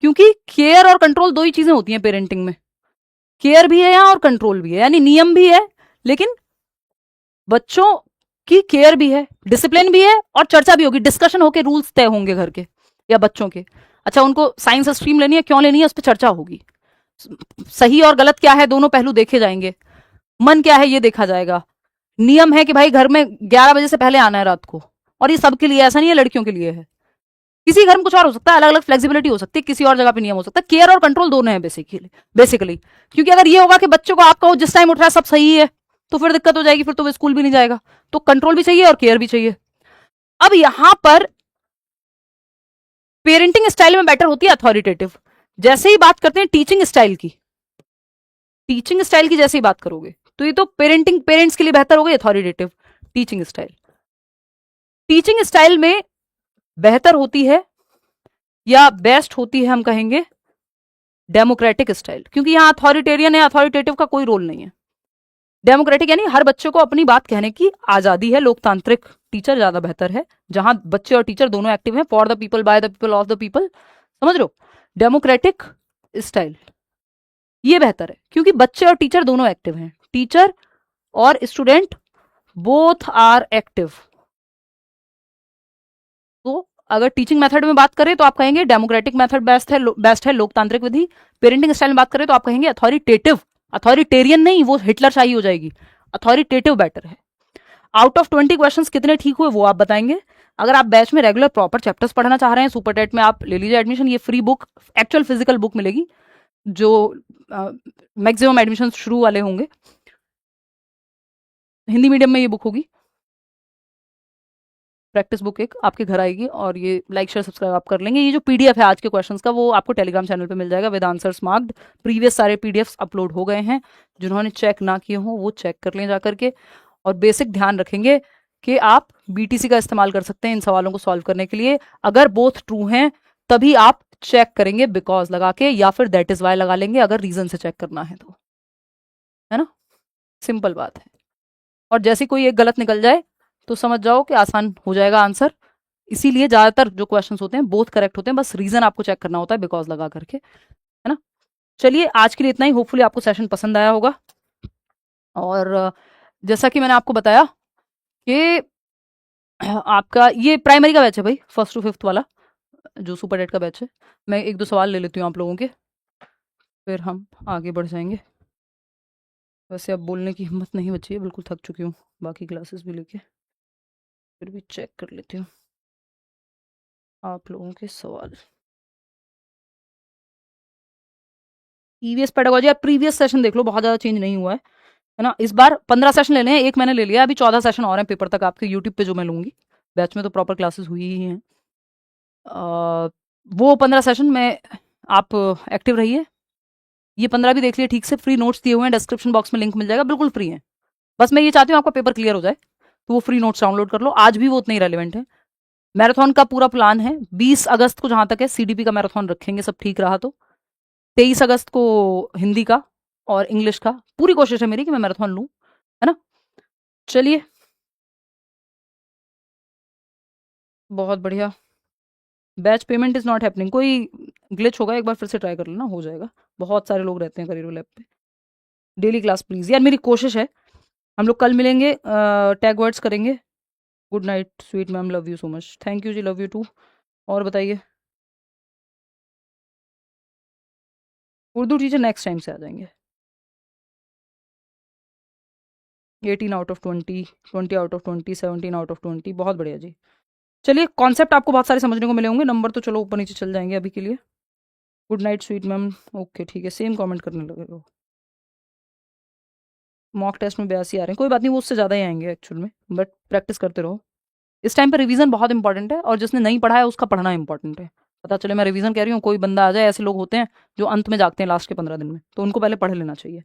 Speaker 1: क्योंकि केयर और कंट्रोल दो ही चीजें होती हैं पेरेंटिंग में। केयर भी है यहां और कंट्रोल भी है, यानी नियम भी है लेकिन बच्चों की केयर भी है, डिसिप्लिन भी है और चर्चा भी होगी, डिस्कशन होके रूल्स तय होंगे घर के या बच्चों के। अच्छा, उनको साइंस स्ट्रीम लेनी है, क्यों लेनी है, उस पर चर्चा होगी। सही और गलत क्या है, दोनों पहलू देखे जाएंगे। मन क्या है ये देखा जाएगा। नियम है कि भाई घर में 11 बजे से पहले आना है रात को, और ये सबके लिए, ऐसा नहीं है लड़कियों के लिए है। किसी घर में कुछ और हो सकता है, अलग अलग फ्लेक्सिबिलिटी हो सकती है, किसी और जगह पे नियम हो सकता है। केयर और कंट्रोल दोनों है बेसिकली। क्योंकि अगर ये होगा कि बच्चों को आप कहो जिस टाइम उठ रहा है सब सही है, तो फिर दिक्कत हो जाएगी, फिर तो वो स्कूल भी नहीं जाएगा। तो कंट्रोल भी चाहिए और केयर भी चाहिए। अब यहां पर पेरेंटिंग स्टाइल में बेटर होती है अथॉरिटेटिव। जैसे ही बात करते हैं टीचिंग स्टाइल की, टीचिंग स्टाइल की जैसे ही बात करोगे तो ये तो पेरेंट्स के लिए बेहतर हो गई authoritative teaching style. Teaching style में बेहतर होती है या बेस्ट होती है, हम कहेंगे डेमोक्रेटिक स्टाइल, क्योंकि यहां अथॉरिटेरियन है, अथॉरिटेटिव का कोई रोल नहीं है। डेमोक्रेटिक यानी हर बच्चे को अपनी बात कहने की आजादी है, लोकतांत्रिक टीचर ज्यादा बेहतर है, जहां बच्चे और टीचर दोनों एक्टिव हैं, for the people, by the people, of the people. समझ लो, डेमोक्रेटिक स्टाइल ये बेहतर है, क्योंकि बच्चे और टीचर दोनों एक्टिव हैं, टीचर और स्टूडेंट बोथ आर एक्टिव। तो अगर टीचिंग मेथड में बात करें तो आप कहेंगे डेमोक्रेटिक मेथड बेस्ट है, लोकतांत्रिक विधि। पेरेंटिंग स्टाइल में बात करें तो आप कहेंगे अथॉरिटेटिव, अथॉरिटेरियन नहीं, वो हिटलर शाही हो जाएगी, अथॉरिटेटिव बेटर है। आउट ऑफ 20 क्वेश्चंस कितने ठीक हुए वो आप बताएंगे। अगर आप बैच में रेगुलर प्रॉपर चैप्टर्स पढ़ना चाह रहे हैं, सुपर टेट में आप ले लीजिए एडमिशन, ये free book, actual physical book मिलेगी, जो मैक्सिमम एडमिशन शुरू वाले होंगे। हिंदी मीडियम में ये बुक होगी, प्रैक्टिस बुक एक आपके घर आएगी, और ये लाइक शेयर सब्सक्राइब आप कर लेंगे। ये जो पीडीएफ है आज के क्वेश्चंस का, वो आपको टेलीग्राम चैनल पे मिल जाएगा विद आंसर्स मार्क्ड। प्रीवियस सारे पीडीएफ्स अपलोड हो गए हैं, जिन्होंने चेक ना किए हों वो चेक कर लें जाकर के। और बेसिक ध्यान रखेंगे कि आप बीटीसी का इस्तेमाल कर सकते हैं इन सवालों को सॉल्व करने के लिए। अगर बोथ ट्रू हैं तभी आप चेक करेंगे बिकॉज लगा के, या फिर दैट इज वाई लगा लेंगे अगर रीजन से चेक करना है तो, है ना, सिंपल बात है। और जैसे कोई एक गलत निकल जाए तो समझ जाओ कि आसान हो जाएगा आंसर। इसीलिए ज्यादातर जो क्वेश्चंस होते हैं बोथ करेक्ट होते हैं, बस रीजन आपको चेक करना होता है बिकॉज लगा करके, है ना। चलिए आज के लिए इतना ही, होपफुली आपको सेशन पसंद आया होगा। और जैसा कि मैंने आपको बताया कि आपका ये प्राइमरी का बैच है भाई, 1st to 5th वाला जो सुपर डेट का बैच है। मैं 1-2 सवाल ले लेती हूँ आप लोगों के, फिर हम आगे बढ़ जाएंगे। वैसे अब बोलने की हिम्मत नहीं बची है, बिल्कुल थक चुकी हूँ बाकी क्लासेस भी लेके, फिर भी चेक कर लेती हूँ आप लोगों के सवाल। ईवीएस पेडागोजी, आप प्रीवियस सेशन देख लो, बहुत ज़्यादा चेंज नहीं हुआ है ना। इस बार 15 सेशन लेने हैं, एक मैंने ले लिया, अभी 14 सेशन और हैं पेपर तक आपके यूट्यूब पे जो मैं लूँगी। बैच में तो प्रॉपर क्लासेस हुई ही हैं। वो 15 सेशन में आप एक्टिव रहिए। ये 15 भी देख लिए ठीक से, फ्री नोट्स दिए हुए हैं, डिस्क्रिप्शन बॉक्स में लिंक मिल जाएगा, बिल्कुल फ्री है। बस मैं ये चाहती हूँ आपका पेपर क्लियर हो जाए, तो वो फ्री नोट्स डाउनलोड कर लो। आज भी वो उतने ही रेलिवेंट है। मैराथन का पूरा प्लान है 20 अगस्त को, जहां तक है सीडीपी का मैराथन रखेंगे, सब ठीक रहा तो 23 अगस्त को हिंदी का और इंग्लिश का। पूरी कोशिश है मेरी कि मैं मैराथन लूँ, है ना। चलिए, बहुत बढ़िया। Batch payment is not happening, कोई ग्लिच होगा, एक बार फिर से ट्राई कर लेना, हो जाएगा। बहुत सारे लोग रहते हैं करियर लैब पे। डेली क्लास प्लीज यार, मेरी कोशिश है। हम लोग कल मिलेंगे, टैग वर्ड्स करेंगे। Good night sweet ma'am, love you so much. Thank you जी, लव यू टू। और बताइए, उर्दू टीचर नेक्स्ट टाइम से आ जाएंगे। 18 out of 20, 20 out of 20, 17 out of 20, बहुत बढ़िया जी। चलिए, कॉन्सेप्ट आपको बहुत सारे समझने को मिले होंगे, नंबर तो चलो ऊपर नीचे चल जाएंगे अभी के लिए। Good night sweet ma'am, okay ठीक है, सेम कमेंट करने लगे हो। मॉक टेस्ट में 82 आ रहे हैं, कोई बात नहीं, वो उससे ज़्यादा ही आएंगे एक्चुअल में, बट प्रैक्टिस करते रहो। इस टाइम पर रिवीजन बहुत इंपॉर्टेंट है, और जिसने नहीं पढ़ा है उसका पढ़ना इंपॉर्टेंट है। पता चले मैं रिवीजन कह रही हूँ, कोई बंदा आ जाए, ऐसे लोग होते हैं जो अंत में जागते हैं लास्ट के 15 दिन में, तो उनको पहले पढ़ लेना चाहिए।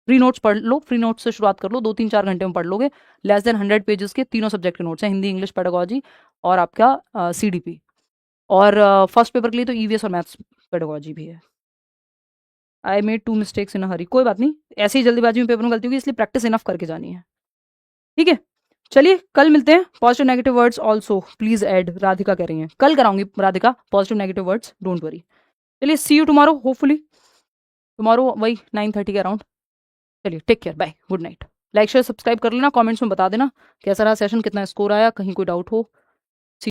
Speaker 1: फ्री नोट्स पढ़ लो, फ्री नोट्स से शुरुआत कर लो, 2-3-4 घंटे में पढ़ लोगे। लेस देन 100 पेजेस के तीनों सब्जेक्ट के नोट्स हैं, हिंदी, इंग्लिश, पेडागोजी और आपका CDP। और फर्स्ट पेपर के लिए तो EVS और मैथ्स पेडागोजी भी है। आई मेड 2 मिस्टेक्स इन अ हरी, कोई बात नहीं, ऐसे ही जल्दीबाजी में पेपर में गलती होगी, इसलिए प्रैक्टिस इनफ करके जानी है, ठीक है। चलिए कल मिलते हैं। Positive negative words also please add, Radhika कह रही हैं, कल कराऊंगी Radhika positive negative words, don't worry. चलिए see you tomorrow, hopefully tomorrow वही 9:30 के अराउंड। चलिए take care, bye, good night. Like share subscribe कर लेना, कमेंट्स में बता देना कैसा रहा सेशन, कितना स्कोर आया, कहीं कोई डाउट हो